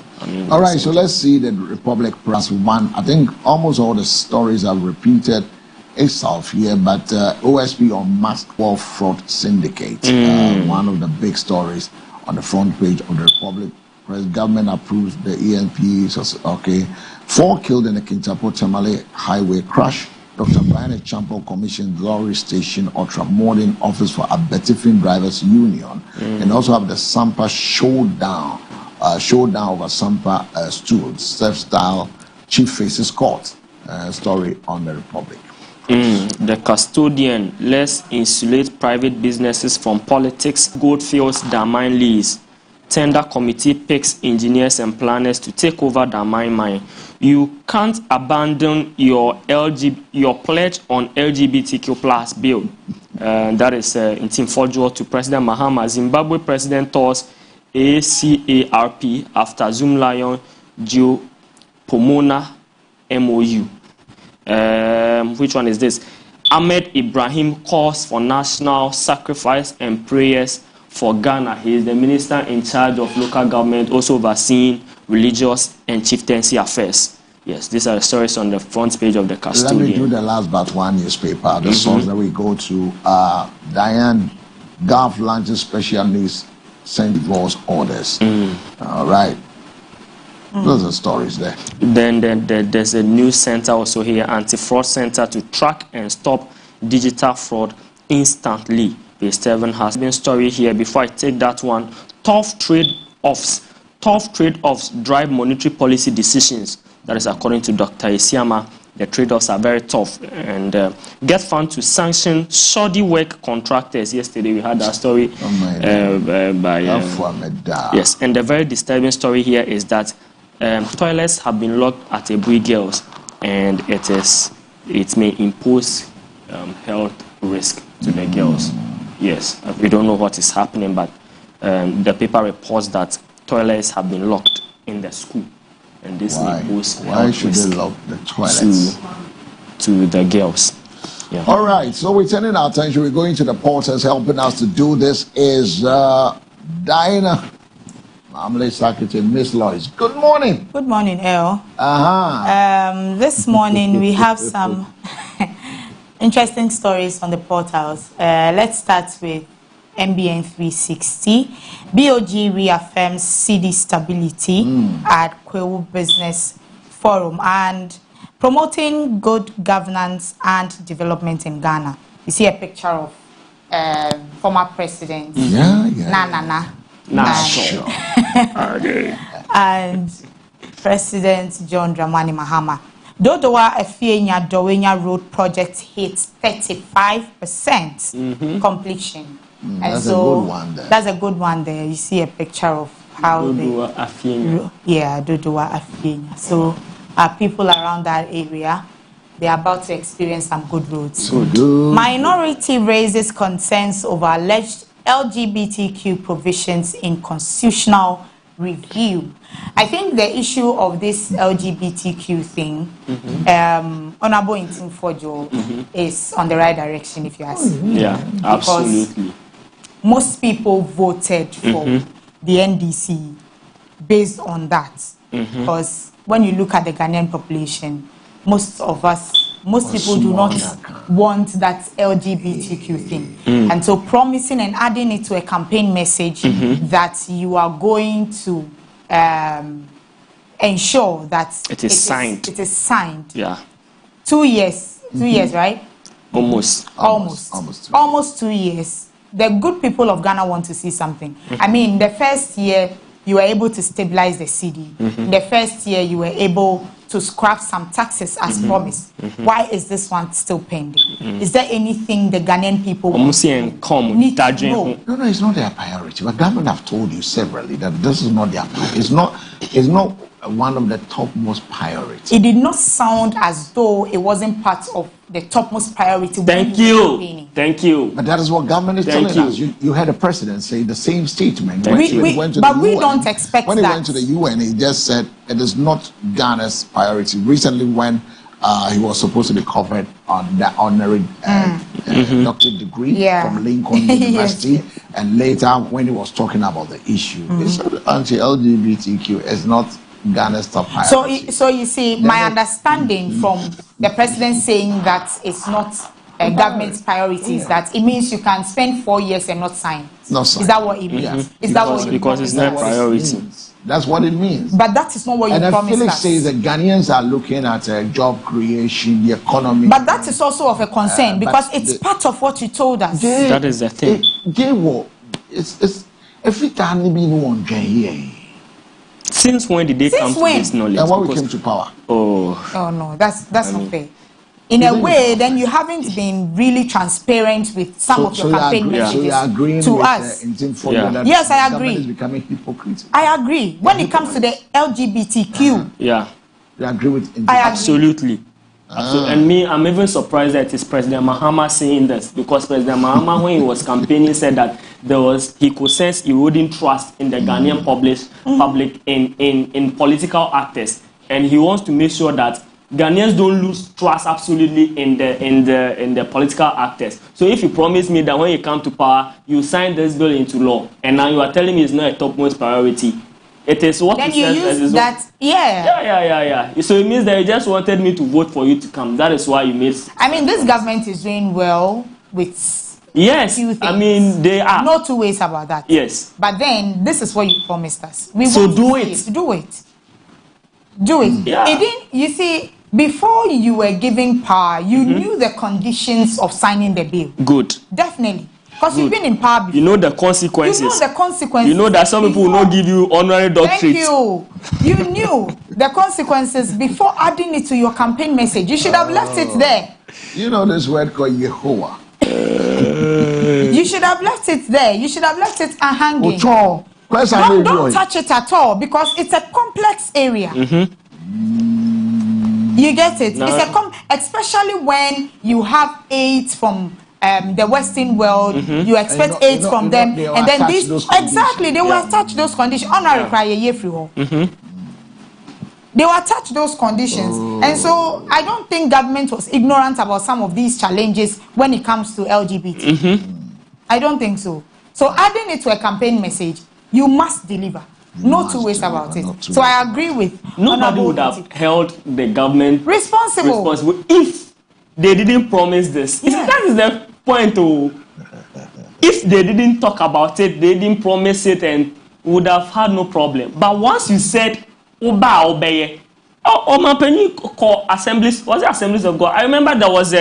All right, so let's see the Republic Plus 1. I think almost all the stories are repeated itself here, but OSP on mask wealth fraud syndicate, one of the big stories on the front page of the Republic. Government approves the ENP. Okay, 4 killed in the Kintapo Tamale highway crash. Dr. Brian Champel commissioned Glory Station Ultramodern Office for Abetifin Drivers Union, and also have the Sampa showdown over Sampa stools, self-style chief faces court. Story on the Republic. The custodian, let's insulate private businesses from politics. Goldfields Damine lease. Tender committee picks engineers and planners to take over Damine mine. You can't abandon your pledge on LGBTQ plus bill. That is NTIM FORDJOUR to President Mahama. Zimbabwe President tours ACARP after Zoom Lion Geo Pomona MOU. Which one is this? Ahmed Ibrahim calls for national sacrifice and prayers for Ghana. He is the minister in charge of local government, also overseeing religious and chieftaincy affairs. Yes, these are the stories on the front page of the custodian. Let me do the last but one newspaper. The source that we go to. Diane Gulf launches special needs send divorce orders. All right. Those are stories there. Then there's a news center also here, anti-fraud center to track and stop digital fraud instantly. Page 7 has been story here. Before I take that one, tough trade-offs drive monetary policy decisions. That is according to Dr. Isiama. The trade-offs are very tough. And get fund to sanction shoddy work contractors. Yesterday we had that story yes. And the very disturbing story here is that toilets have been locked at Ebui Girls, and it may impose health risk to the girls. Yes, we don't know what is happening, but the paper reports that toilets have been locked in the school, and this may pose why should they lock the toilets to the girls? Yeah. All right, so we're turning our attention. We're going to the porters. Helping us to do this is Diana, Family Secretary, Miss Lois. Good morning. Good morning, El. This morning we have some interesting stories on the portals. Let's start with MBN 360. BOG reaffirms CD stability at Kwewu Business Forum and promoting good governance and development in Ghana. You see a picture of former president Nana. Sure. And President John Dramani Mahama. Dodowa Efienya Dowenya Road project hits 35% completion. And That's so a good one there. That's a good one there. You see a picture of how Dodowa Efienya. Dodowa Efienya. So people around that area, they are about to experience some good roads. So good. Minority raises concerns over alleged LGBTQ provisions in constitutional review. I think the issue of this LGBTQ thing, Honorable NTIM FORDJOUR is on the right direction, if you ask me. Yeah, absolutely. Most people voted for the NDC based on that. Because when you look at the Ghanaian population, most people do not want that LGBTQ thing. And so promising and adding it to a campaign message that you are going to ensure that it is signed. It is signed. Yeah. 2 years. 2 years, right? Almost 2 years. The good people of Ghana want to see something. I mean, the first year you were able to stabilize the CD. The first year you were able to scrap some taxes as promised. Why is this one still pending? Is there anything the Ghanaian people need to know? No, it's not their priority. But government have told you severally that this is not their priority. It's not one of the topmost priorities. It did not sound as though it wasn't part of the topmost priority. Thank you. Thank you. But that is what government is telling us. You heard the president say the same statement. We don't expect when that. When he went to the UN, he just said it is not Ghana's priority. Recently, when he was supposed to be covered on the honorary doctorate degree from Lincoln University, and later when he was talking about the issue, he said anti-LGBTQ is not Ghana's top priority. So you see, my understanding from the president saying that it's not a government's priority is that it means you can spend 4 years and not sign. Not sign. Is that what it means? Yeah. Because it's not a priority. That's what it means. But that is not what you promised us. Felix says that Ghanaians are looking at job creation, the economy. But that is also of a concern because it's part of what you told us. That is the thing. It's every time we one here. Since when did they come to this knowledge? And when we came to power. Oh no, that's not fair. In a way, then you haven't been really transparent with some of your campaign messages to us. Yes, I agree. Is becoming hypocrite. I agree. When it comes to the LGBTQ, you agree with absolutely. And me, I'm even surprised that it's President Mahama saying this, because President Mahama, when he was campaigning, said that he could sense eroding trust in the Ghanaian public in political actors, and he wants to make sure that Ghanaians don't lose trust absolutely in the political actors. So if you promise me that when you come to power, you sign this bill into law, and now you are telling me it's not a topmost priority, it is what then you use that. Yeah. So it means that you just wanted me to vote for you to come. That is why you made. I mean, this government is doing well with. Yes, I mean they are. No two ways about that. Yes. But then this is what you promised us. So do it. Do it. Yeah. It didn't, you see, before you were given power, you knew the conditions of signing the bill. Good. Definitely. Because you've been in power before. You know the consequences. You know the consequences. You know that some people will not give you honorary doctorate. Thank you. You knew the consequences before adding it to your campaign message. You should have left it there. You know this word called Yehovah. You should have left it there. You should have left it hanging. Don't touch it at all because it's a complex area. You get it? It's especially when you have aid from the Western world. You expect aid from them, and then this exactly they will attach those conditions. They will attach those conditions, and so I don't think government was ignorant about some of these challenges when it comes to LGBT. I don't think so. So adding it to a campaign message, you must deliver. No two ways about it. So I agree with nobody would have held the government responsible if they didn't promise this. Yeah. That is the point. If they didn't talk about it, they didn't promise it, and would have had no problem. But once you said Oba obeye, my penny called assemblies, was it Assemblies of God? I remember there was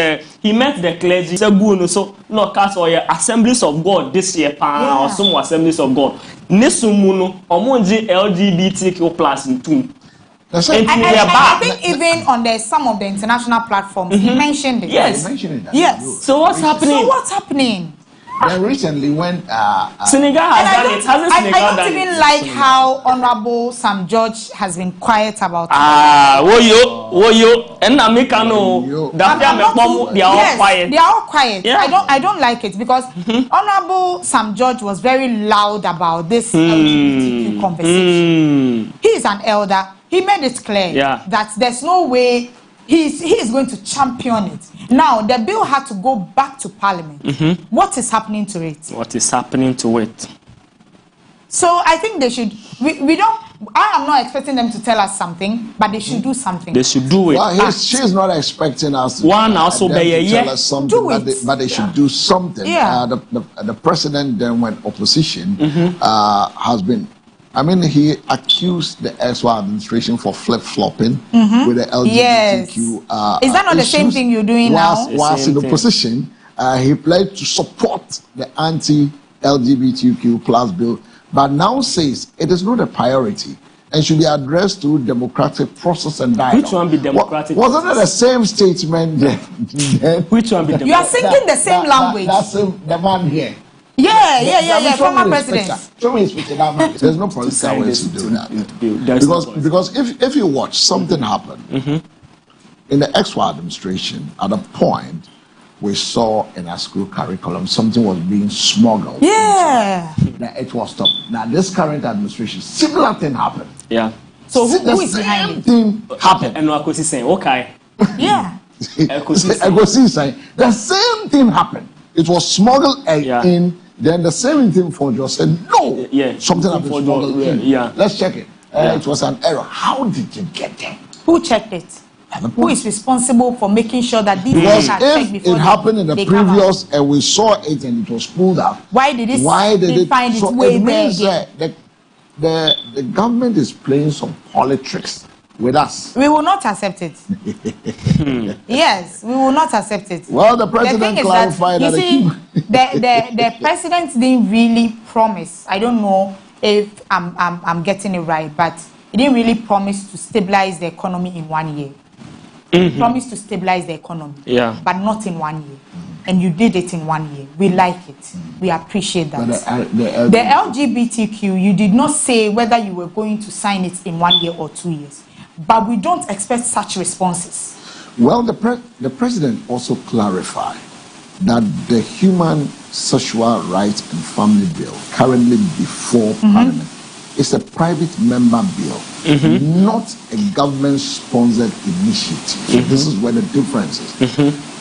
he met the clergy. So no cast or Assemblies of God this year, or some Assemblies of God. Nesumuno omonji LGBTQ plus in two. I think even on some of the international platforms, he mentioned it. Yes. Yes. So what's happening? Then recently when Senegal has done it, hasn't Senegal I don't even like how Honorable Sam George has been quiet about it. Woyo, and Namikano, they are all quiet. They are all quiet. Yeah. I don't like it because Honorable Sam George was very loud about this LGBTQ conversation. He is an elder. He made it clear that there's no way he is going to champion it. Now, the bill had to go back to Parliament. What is happening to it? What is happening to it? So I think they should. We don't. I am not expecting them to tell us something, but they should do something. They should do it. Well, she's not expecting us to tell us something, but they should do something. Yeah. The president then, when opposition has been. I mean, he accused the SY administration for flip-flopping with the LGBTQ. Yes. Is that not the same thing you're doing now? Whilst in opposition, he pledged to support the anti-LGBTQ plus bill, but now says it is not a priority and should be addressed through democratic process and dialogue. Which one be democratic? Wasn't it the same statement? Which one be democratic? You are singing the same language. That's the man here. Yeah. Former president. Show me his picture. There's no political way to do that. Because if you watch, something happened in the XY administration. At a point, we saw in our school curriculum something was being smuggled. Yeah. Now it was stopped. Now this current administration, similar thing happened. Yeah. So who is behind it? Thing happened. And Nwakosi saying, okay. Yeah. Egosi saying the same thing happened. It was smuggled in. Then the same thing FORDJOUR said, no, something happened smuggled in. Let's check it. It was an error. How did you get there? Who checked it? Who is responsible for making sure that these things are checked before it happened in the previous and we saw it and it was pulled out? Why did it find its way there again? The government is playing some politics with us. We will not accept it. Yes, we will not accept it. Well, the president clarified that. The president didn't really promise. I don't know if I'm getting it right, but he didn't really promise to stabilize the economy in 1 year. He promised to stabilize the economy, but not in 1 year. And you did it in 1 year. We like it. We appreciate that. The LGBTQ, you did not say whether you were going to sign it in 1 year or 2 years. But we don't expect such responses. Well, the president also clarified that the Human Sexual Rights and Family Bill, currently before Parliament, is a private member bill, not a government-sponsored initiative. So this is where the difference is.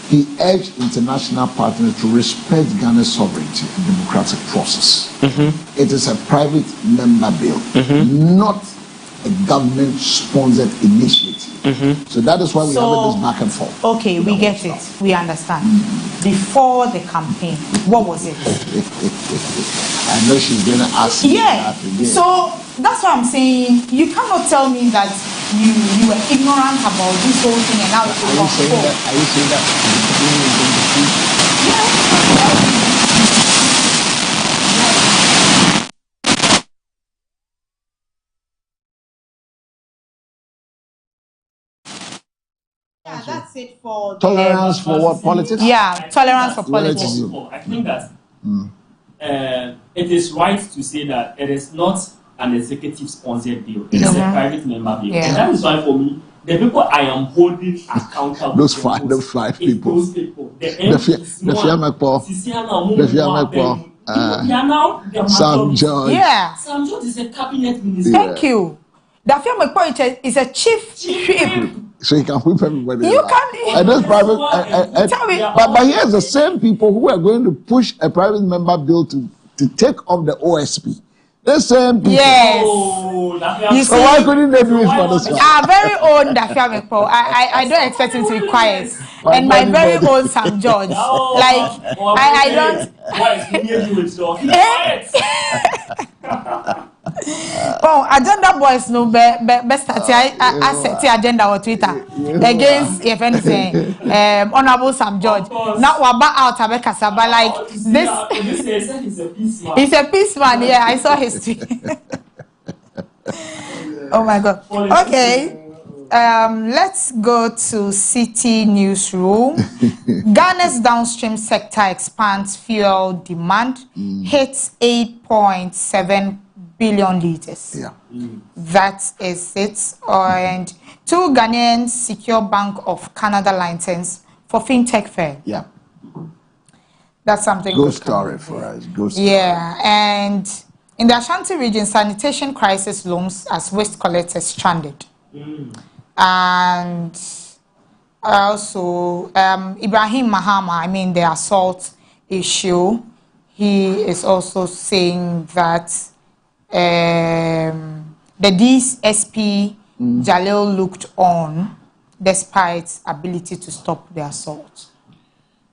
He urged international partners to respect Ghana's sovereignty and democratic process. It is a private member bill, not a government-sponsored initiative. So that is why we have this back and forth. Okay, we get it. We understand. Before the campaign, what was it? I know she's going to ask me that again. So that's what I'm saying. You cannot tell me that you were ignorant about this whole thing and now it's Are you saying that? That's it for tolerance for what? Politics? Yeah, tolerance for politics. I think that it is right to say that it is not an executive sponsored bill. It is a private member bill. And that is why for me, the people I am holding accountable. Those five people. Those people. The Fiamakpo. Sam George. Yeah. Sam George is a cabinet minister. Thank you. The Fiamakpo is a chief whip. So you can whip everybody. You can. And those private. But here's the same people who are going to push a private member bill to take off the OSP. The same people. Yes. So why couldn't they do it for this one? Our very own Dafiamepo. I don't expect him to be quiet. And my very own Sam George. Like I don't. Oh, agenda boys no best I set the agenda on Twitter against if anything honorable Sam George. Now we're back out Abekasaba like this. He's a peace man. Yeah, I saw his tweet. Oh my God. Okay. Let's go to City Newsroom. Ghana's downstream sector expands fuel demand, hits 8.7 billion liters. Yeah. That is it. And 2 Ghanaians secure Bank of Canada license for fintech fair. Yeah. That's something good story for us. Good story. Yeah. And in the Ashanti region, sanitation crisis looms as waste collectors stranded. And also Ibrahim Mahama, I mean the assault issue, he is also saying that the DSP Jalil looked on despite ability to stop the assault.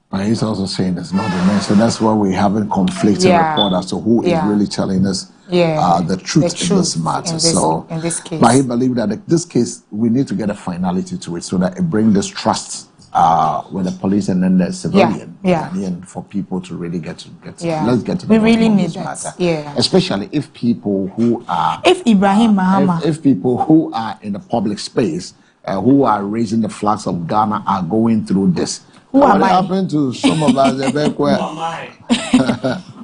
But he's also saying it's not the man. So that's why we haven't conflicting report as to who is really telling us the truth in this matter. In this case. But he believed that in this case, we need to get a finality to it so that it brings this trust with the police and then the civilian. And for people to really get to let's get to the we really need that that. matter. Especially if people who are if Ibrahim Mahama if people who are in the public space who are raising the flags of Ghana are going through this. What happened to some of us?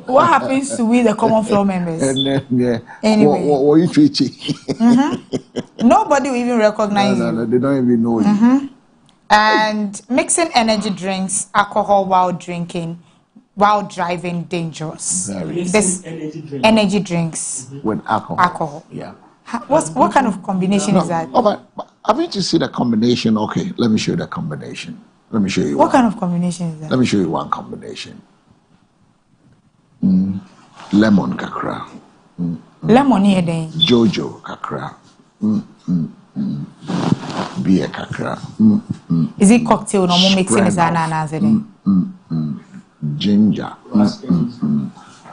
What happens to we, the common floor members? Anyway. What are you preaching? Nobody will even recognize you. No, they don't even know you. And mixing energy drinks, alcohol while driving, dangerous. This energy drinks with alcohol. Yeah. What kind of combination is that? But haven't you seen the combination? Okay, let me show you the combination. Let me show you what kind of combination is that? Let me show you one combination. Lemon kakra. Lemon here then. Jojo kakra. Beer kakra. Is it cocktail? No more mixing is ginger.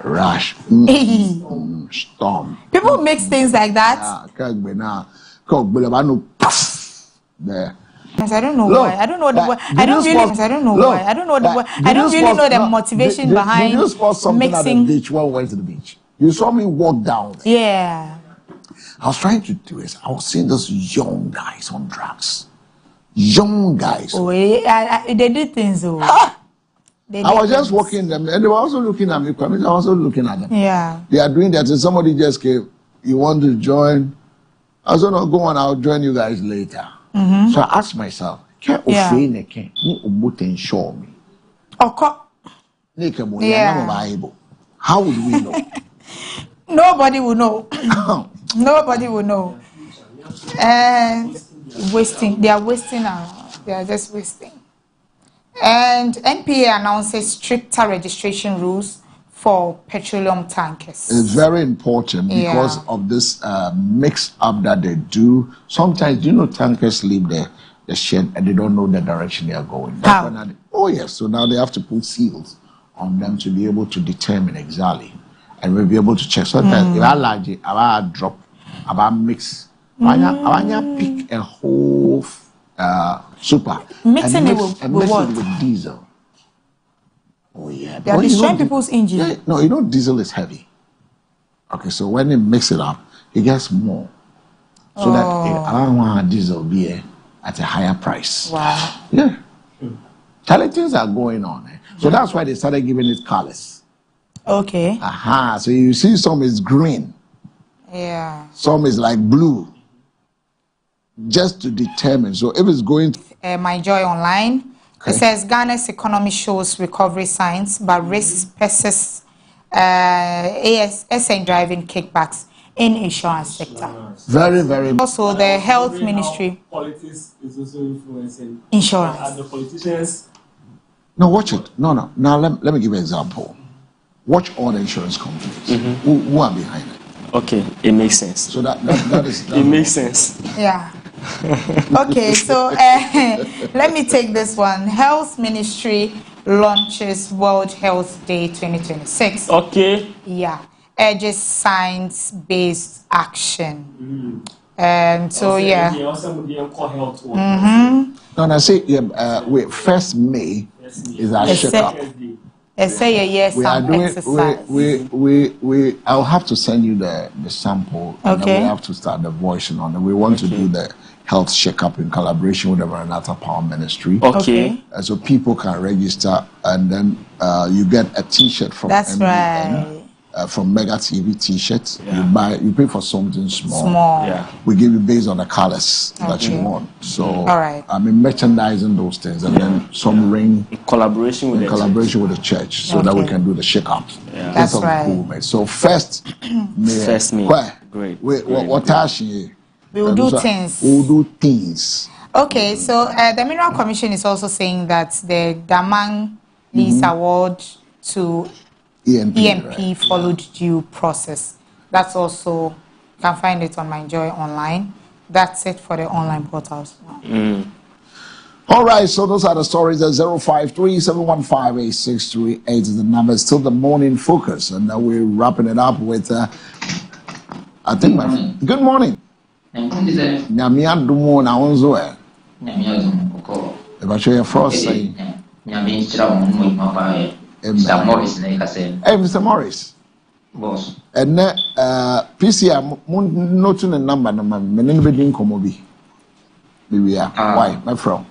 Rash. Storm. People mix things like that. There. I don't know why. I don't know the word. I don't really know the motivation behind you spot something mixing. At the beach when we went to the beach. You saw me walk down. Yeah. I was trying to do it. I was seeing those young guys on drugs. Young guys. Oh, they did things though. I was just walking them, and they were also looking at me. I was also looking at them. Yeah. They are doing that. And somebody just came. You want to join? I said, no, go on. I'll join you guys later. So I asked myself, how would we know? Nobody will know. Nobody will know. And wasting. They are wasting around. They are just wasting. And NPA announces stricter registration rules for petroleum tankers. It's very important because of this mix up that they do. Sometimes, tankers leave the shed and they don't know the direction they are going. How? So now they have to put seals on them to be able to determine exactly. And we'll be able to check. Sometimes if I large it, I drop, I mix, I pick a whole super. Mixing it with what? With diesel. Oh yeah, they are destroying people's engine. Yeah, no, diesel is heavy. Okay, so when they mix it up, it gets more, so that I don't want diesel be at a higher price. Wow. Yeah, things are going on. So that's why they started giving it colors. Okay. So you see, some is green. Yeah. Some is like blue. just to determine. So if it's going to My Joy Online, it says Ghana's economy shows recovery signs, but risks persist. ASN driving kickbacks in insurance sector. Very, very. Also, the health ministry. Politics is also influencing insurance. The politicians. No, watch it. No. Now let me give you an example. Watch all the insurance companies. Who are behind it? Okay, it makes sense. So that is. It makes sense. Yeah. Okay, so let me take this one. Health Ministry launches World Health Day 2026. Okay. Yeah. Urges science-based action. So yeah. No, I say wait, 1st May is our checkup. Yes, we are doing. I'll have to send you the sample. Okay. And then we have to start the voicing on it. We want to do the health checkup in collaboration with the Maranatha Power Ministry. Okay. So people can register, and then you get a T-shirt from. That's MBN, right. From Mega TV T-shirts. You pay for something small. Yeah. We give you based on the colors that you want. So all right. I mean, merchandising those things, and then some ring in collaboration with the church, so that we can do the shake-ups. Yeah. That's right. So 1st May. Great. What we will do things. We'll do things. Okay, so the Mineral Commission is also saying that the Damang Lease Award to EMP right. followed due process. That's also, you can find it on My Joy Online. That's it for the online portals now. All right, so those are the stories. 053-715-8638 is the number. Still the morning focus, and now we're wrapping it up with. I think good morning. Nyamia dumo na onzo e. Nyamia dumo ko. E ba show your frost say. Nyamia nchira mo mo papa e. Mr. Morris na ikase. Hey, Mr. Morris. Boss. And PCR note the number na me ne be din komo bi. We are. Why, my friend?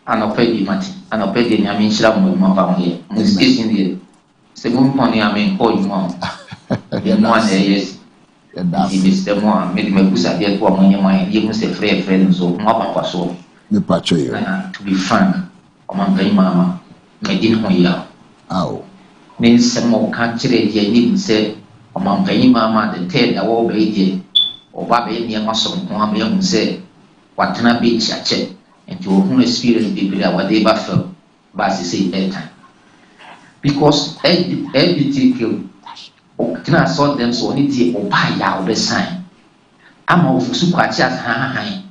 Anopedi mati. Anopedi nyamia nchira mo papa e. Excuse me. Se mo poni amen ko yimo. Ye mo na yes. Mr. Moa, made me push at the woman, you must say, friend, so Mapa so. To be frank, among my mamma, made in Hoya. Oh, Means some more country, ye didn't say, among my mamma, the tail, the war baby, or Baby near Muscle, one young say, what can I be chat, and to whom experience be what they buffer, but say that time. Because LGBTQ. Can I sort them so need to buy out the sign? I'm of Suquachas high.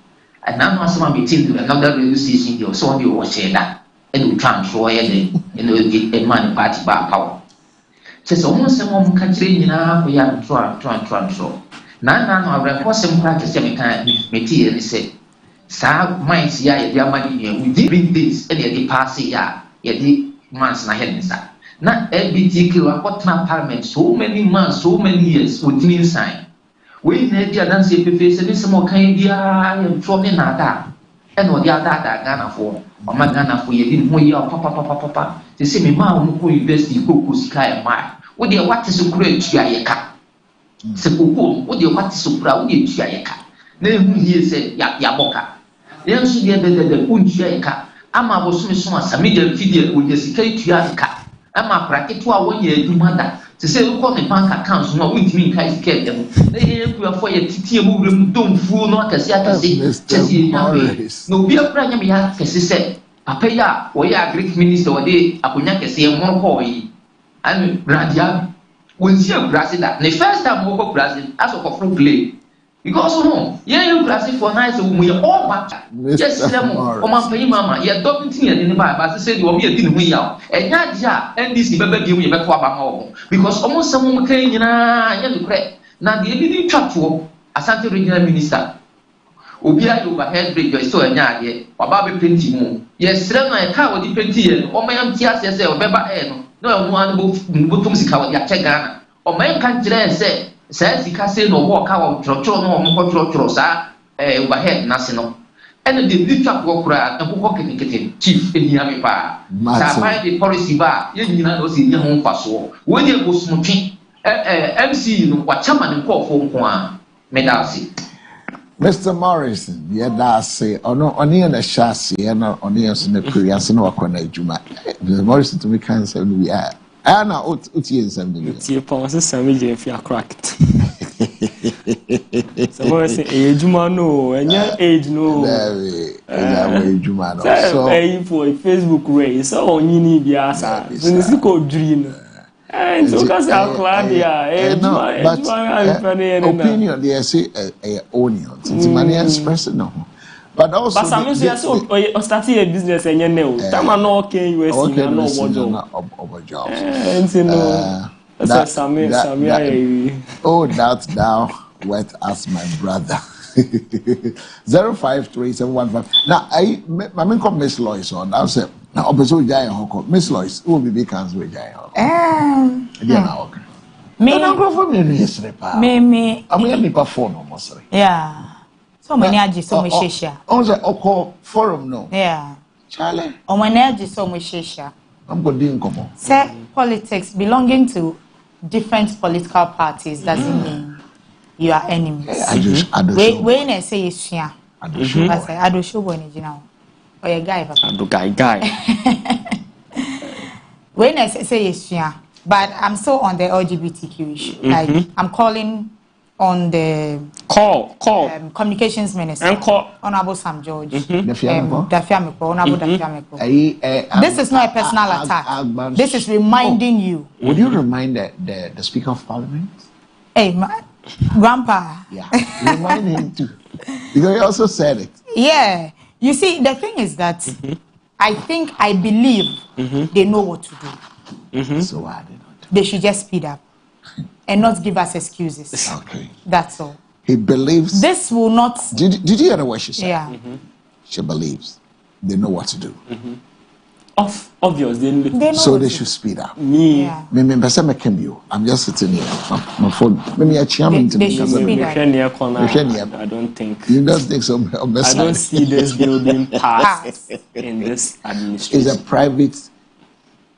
And now some meeting another radio station, you saw you watch that, and you transfer it and you get a money party bar power. Says almost some woman country in our way and try. Now, I record some practice material say, Sir, minds ya, their money, we did bring this, and yet pass ya, yet the months I had inside. Not LGBTQ, what parliament so many months, so many years with me sign. We need to dance if you face any more kind of from in that. And what the other Ghana for, or my Ghana for you didn't way up, papa. They say me, Mom, who invest in Kuku Sky and my. What do you want to so great? Yaka. Sepuku, what do you want to so proud? Yaka. Then he said, Yaboka. Then she did the Unjaka. Ama was so medium figure with the security Yaka. Ama bracket to our 1 year mother to say, look on the bank accounts, no, with me, I get them. They are for your TT room, don't fool, not as yet as no be a prime, as he said. Apaya, or ya Greek minister or day, Apunaka say more boy. And Radia, when see a Brazil, the first time over Brazil, as of a fruit play. Because no, you Brazil for nice, we are all back. Just them, or my pay mamma, you're talking to me in the Bible, as I said, you will be a dinner we are. And Nadia, and this baby, we back to because almost someone came in a crack. Now the didn't chat to a Santa Regional Minister. Ubia overhead bridge, so a yard, or Bobby Penty. Yes, sir, my car will depend here, or my MTS as a Beba, no one Butumsi cow, Yachagana, or my country said. Says the casino walk out no more overhead national. And the little walk and walking chief in Yamipa. Sabai the policy bar, you know, in your home passo. When you go smoking, MC, what chairman and call for one, Medasi. Mr. Morrison, yeah, that's say, oh no, only on the chassis, and only on the Koreans, no, Mr. Morrison to me can't say we are. Anna, what is something? It's your pause, Sammy, if you are cracked. Someone say, age, no, and your age, no. So, for Facebook race, so you need the answer. It's called dream. And so, because I'm Claudia, opinion, they say a onion. It's money expressing no. But also, but some say so starting a business and you know, time no okay US no job. And you know, that's some oh, that thou wet as my brother. 053715. Now I main come Miss Lois on. I said now obeso jai hoko. Miss Lois who be cancel we jai hoko. Now okay. Me no go for me yesterday pa. Me. I'm here me phone almost. Yeah. So many aji so me shesha. On the oko forum no. Yeah. Charlie. On many aji so me shesha. I'm going to come. Say politics belonging to different political parties doesn't mean you are enemies. When I say it's here, I do show when you know. Or a guy, guy. When I say it's here, but I'm so on the LGBTQ issue. Like I'm calling on the communications minister, Honorable Sam George, Dafiameko, Honorable Dafiameko. This is not a personal attack. This is reminding you. Would you remind the Speaker of Parliament? Hey, Grandpa. Yeah, remind him too. Because he also said it. Yeah. You see, the thing is that I believe they know what to do. So why they not? They should just speed up and not give us excuses. Okay. That's all. He believes. This will not. Did you hear what she said? Yeah. She believes they know what to do. Obvious, they know so they should speed up. Yeah. I'm just sitting here. My phone. They should speed up. I don't think. You don't think so? I don't see this bill being passed in this administration. It's a private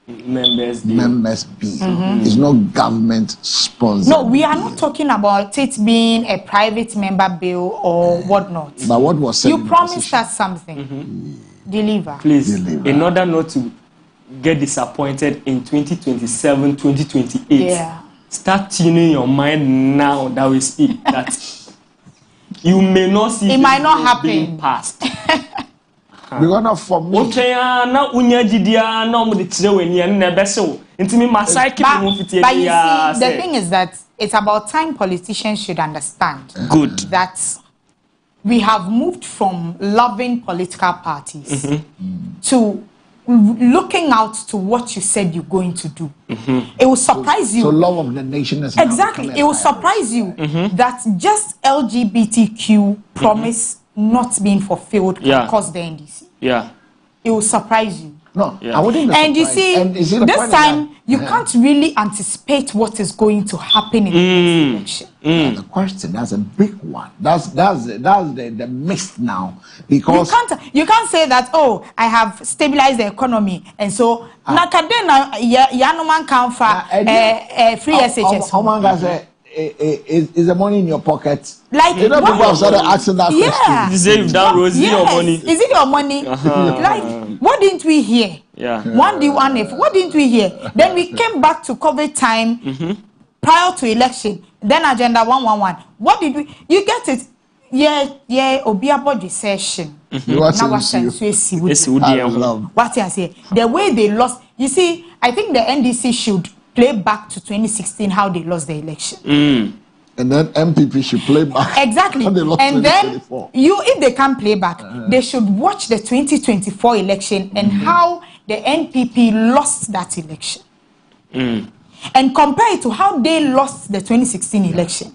members bill. It's not government sponsored. No, we are not talking about it being a private member bill or whatnot. But what was said? You promised us something. Deliver. Please, deliver. In order not to get disappointed in 2027, 2028, start tuning your mind now that we speak that you may not see it might not happen being passed. Because not for me. But you see, the thing is that it's about time politicians should understand that we have moved from loving political parties to looking out to what you said you're going to do. It will surprise you. So love of the nation is exactly. It will surprise you that just LGBTQ promise not being fulfilled can cause the NDC. Yeah. It will surprise you. No, I wouldn't. And you see, this time you can't really anticipate what is going to happen in the next election. The question, that's a big one. That's the mix now, because you can't say that, oh, I have stabilized the economy and so nakadena yanuman can for free SHS. How much is the money in your pocket? Like, you know, people have started asking that question. You say you've done Rosie your money. Is it your money? Like, what didn't we hear? Yeah. What didn't we hear? Then we came back to COVID time prior to election. Then agenda 111. What did we? You get it? Yeah. Obiabo session. What I say? The way they lost. You see, I think the NDC should play back to 2016 how they lost the election. And then MPP should play back. Exactly. And then if they can't play back, they should watch the 2024 election and how the NPP lost that election. And compare it to how they lost the 2016 election.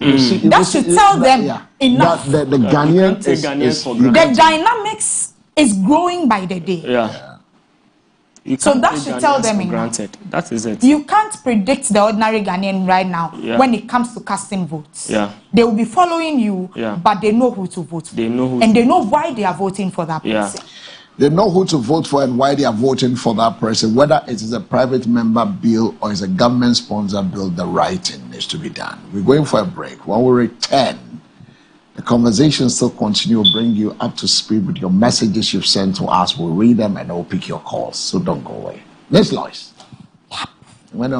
That should tell them enough. The Ghanaian the dynamics is growing by the day. Yeah. So that should tell them enough. Granted. That is it. You can't predict the ordinary Ghanaian right now when it comes to casting votes. They will be following you, but they know who to vote for. They know why they are voting for that person. They know who to vote for and why they are voting for that person. Whether it is a private member bill or it's a government-sponsored bill, the writing needs to be done. We're going for a break. When we return, The conversation still continue, bring you up to speed with your messages you've sent to us. We'll read them and we'll pick your calls. So don't go away. Miss Lois. When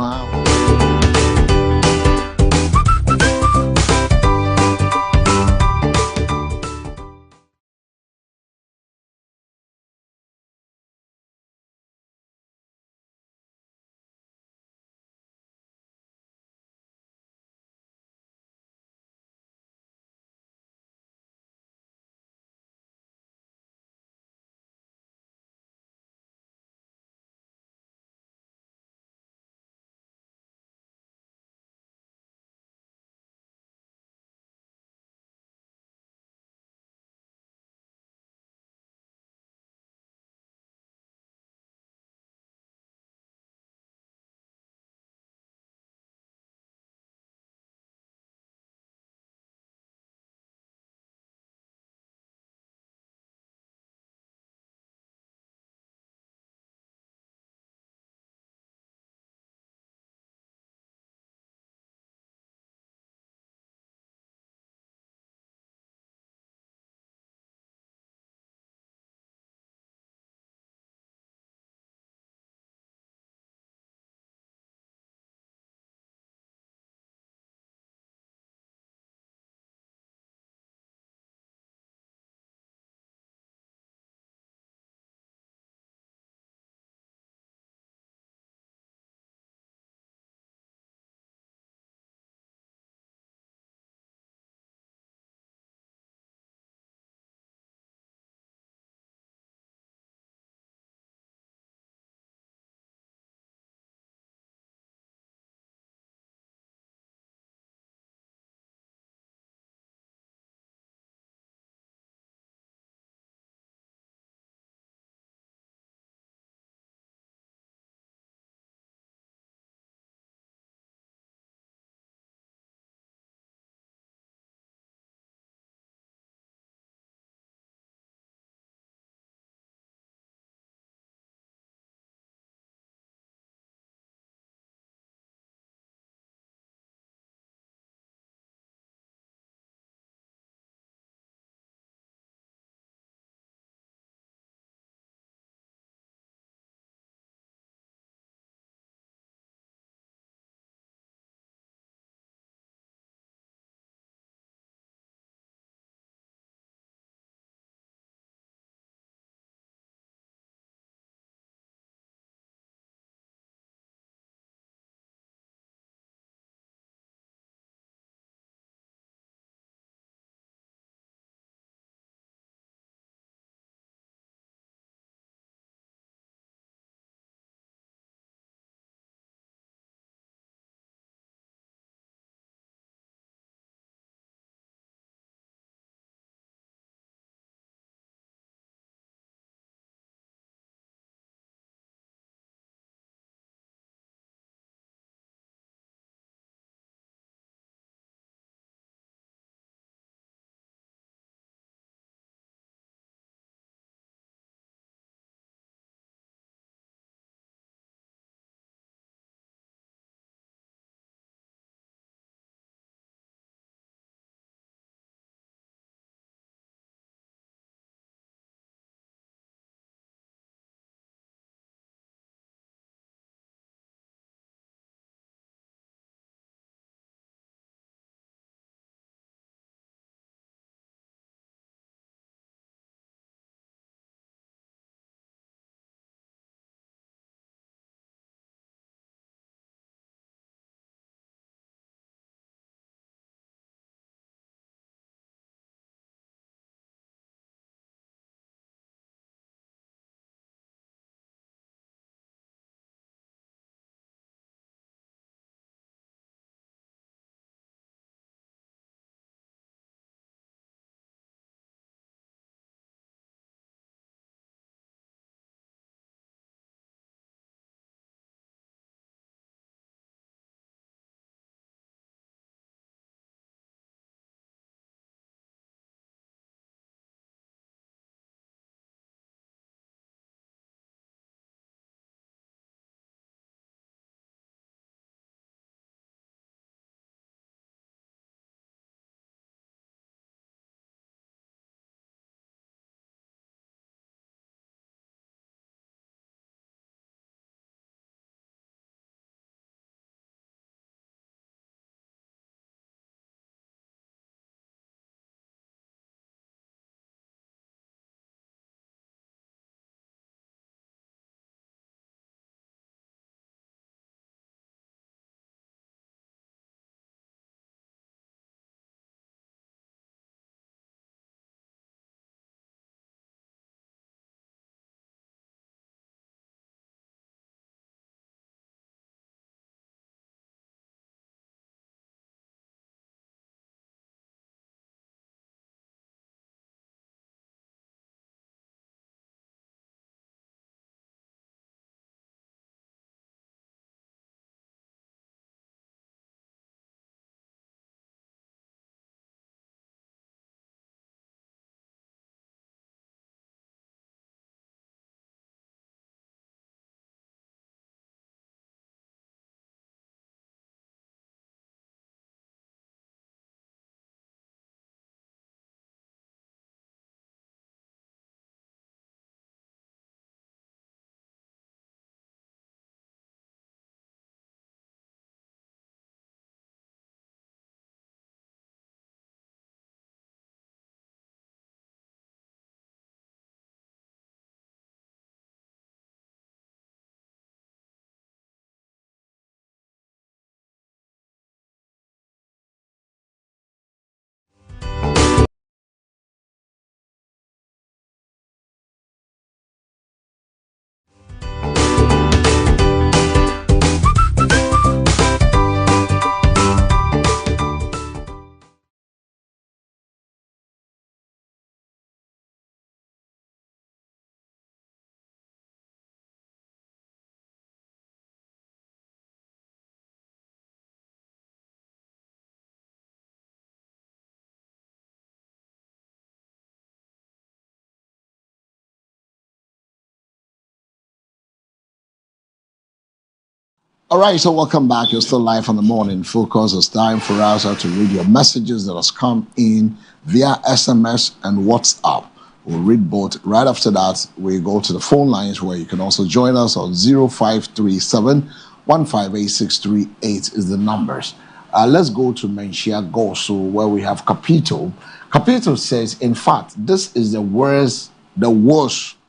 All right, so welcome back. You're still live on the morning focus. It's time for us to read your messages that has come in via SMS and WhatsApp. We'll read both. Right after that, we go to the phone lines where you can also join us on 0537 158 is the numbers. Let's go to Menchia Goso where we have Capito. Capito says, in fact, this is the worst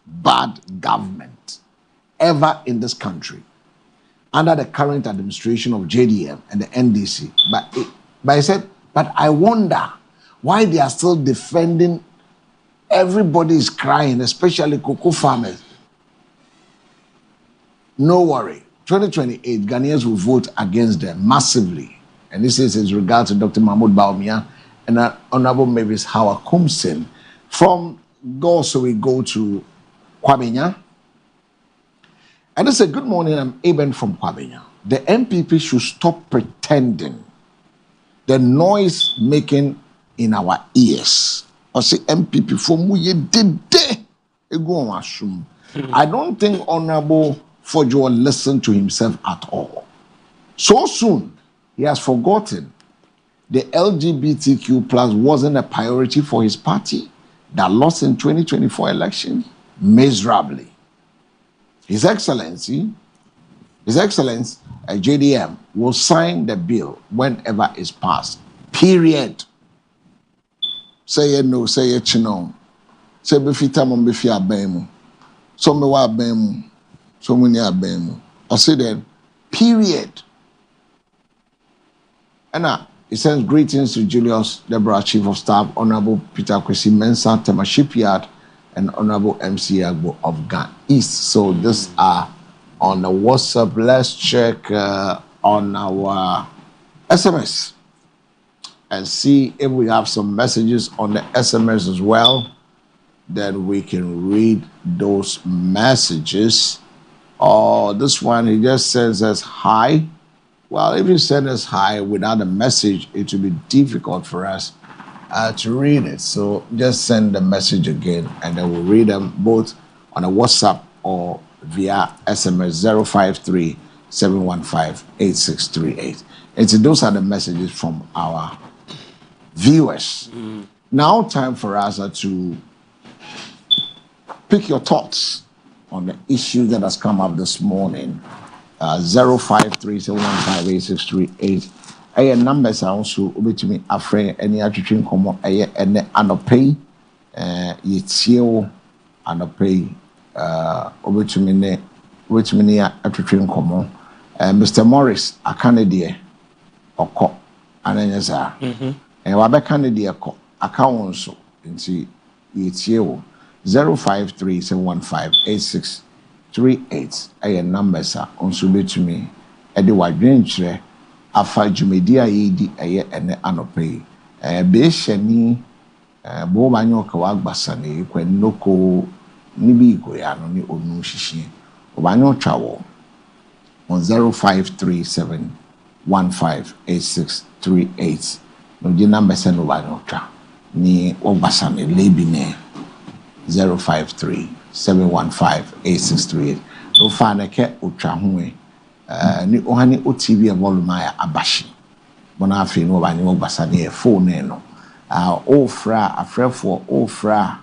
bad government ever in this country under the current administration of JDM and the NDC. But I said, but I wonder why they are still defending. Everybody is crying, especially cocoa farmers. No worry. 2028, Ghanaians will vote against them massively. And this is in regard to Dr. Mahmoud Baumia and Honorable Mavis Howard Kumsin. From Goso, we go to Kwabenya. And they say, good morning, I'm Eben from Kwabenya. The MPP should stop pretending. The noise making in our ears. I say MPP for muye dede. I don't think Honorable FORDJOUR listened to himself at all. So soon, he has forgotten the LGBTQ plus wasn't a priority for his party that lost in 2024 election miserably. His Excellence, JDM, will sign the bill whenever it's passed. Period. Say it no, say it no. Say befita mo befi abemu. So me wa abemu. So many abemu. I say then, period. And he sends greetings to Julius Deborah, Chief of Staff, Honorable Peter Kwesi Mensah, Tema Shipyard, and Honorable MC Agbo of Ghana East. So these are on the WhatsApp. Let's check on our SMS and see if we have some messages on the SMS as well. Then we can read those messages. Oh, this one, he just says us hi. Well, if you send us hi without a message, it will be difficult for us to read it. So just send the message again and then we'll read them both on a WhatsApp or via SMS 053 715 8638. And so those are the messages from our viewers. Now time for us to pick your thoughts on the issue that has come up this morning. 053 715 8638. Aye numbers are also to me afraid any attribution come aye and anopay yetio anopay over to me ne which many attribution come Mr. Morris a Canadian oko ananyasa and wabe Canadian ko account so nti yetio 053 715 8638 aye numbers are also to me ede wadwenkyere afa dwumedi a yedi eye ene anope be hyani bo banyo ka wagbasa ne kwanoko ni bi go ya no ni onu hihie obanyo twawo on 0537158638 no di number se no banyo twa ni ogbasa ne lebi ne 0537158638 no fa na ke otwa ho ni ohani OTV volume ya abashi bona afi no ba ni ogbasa ne phone no ofra afrefo ofra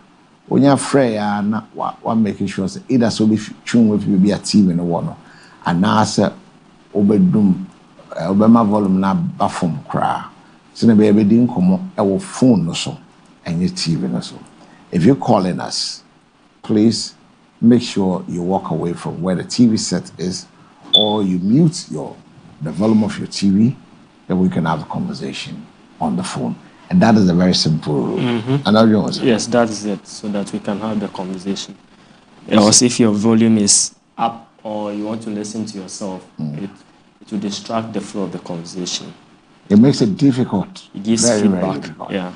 onya frɛ ya na wa make sure say either so be tune with be a TV no wono anase obedum obema volume na bafom kra so na be di nkomo e wo phone no so enye TV no so. If you're calling us, please make sure you walk away from where the TV set is, or you mute the volume of your TV, then we can have a conversation on the phone. And that is a very simple rule. Yes, that is it, so that we can have the conversation. Else, if your volume is up or you want to listen to yourself, it will distract the flow of the conversation. It makes it difficult. It gives feedback. Yeah.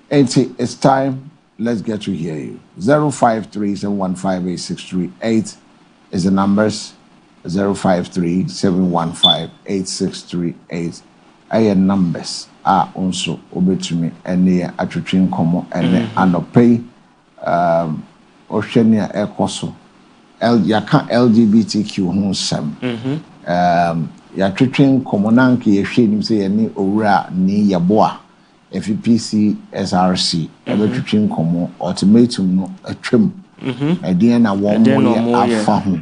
It's time. Let's get to hear you. 0537158638 is the numbers. 0537158638. Aye numbers are also over to me and near attribution como and anopay Oceania Ecoso. Yaka LGBTQ home sem. ya twetwen komonanke ye hwe nim se ye ne owura ni yeboa FPC SRC ebe twetwen komo ultimatum no atwam edin na wo mo ye afa ho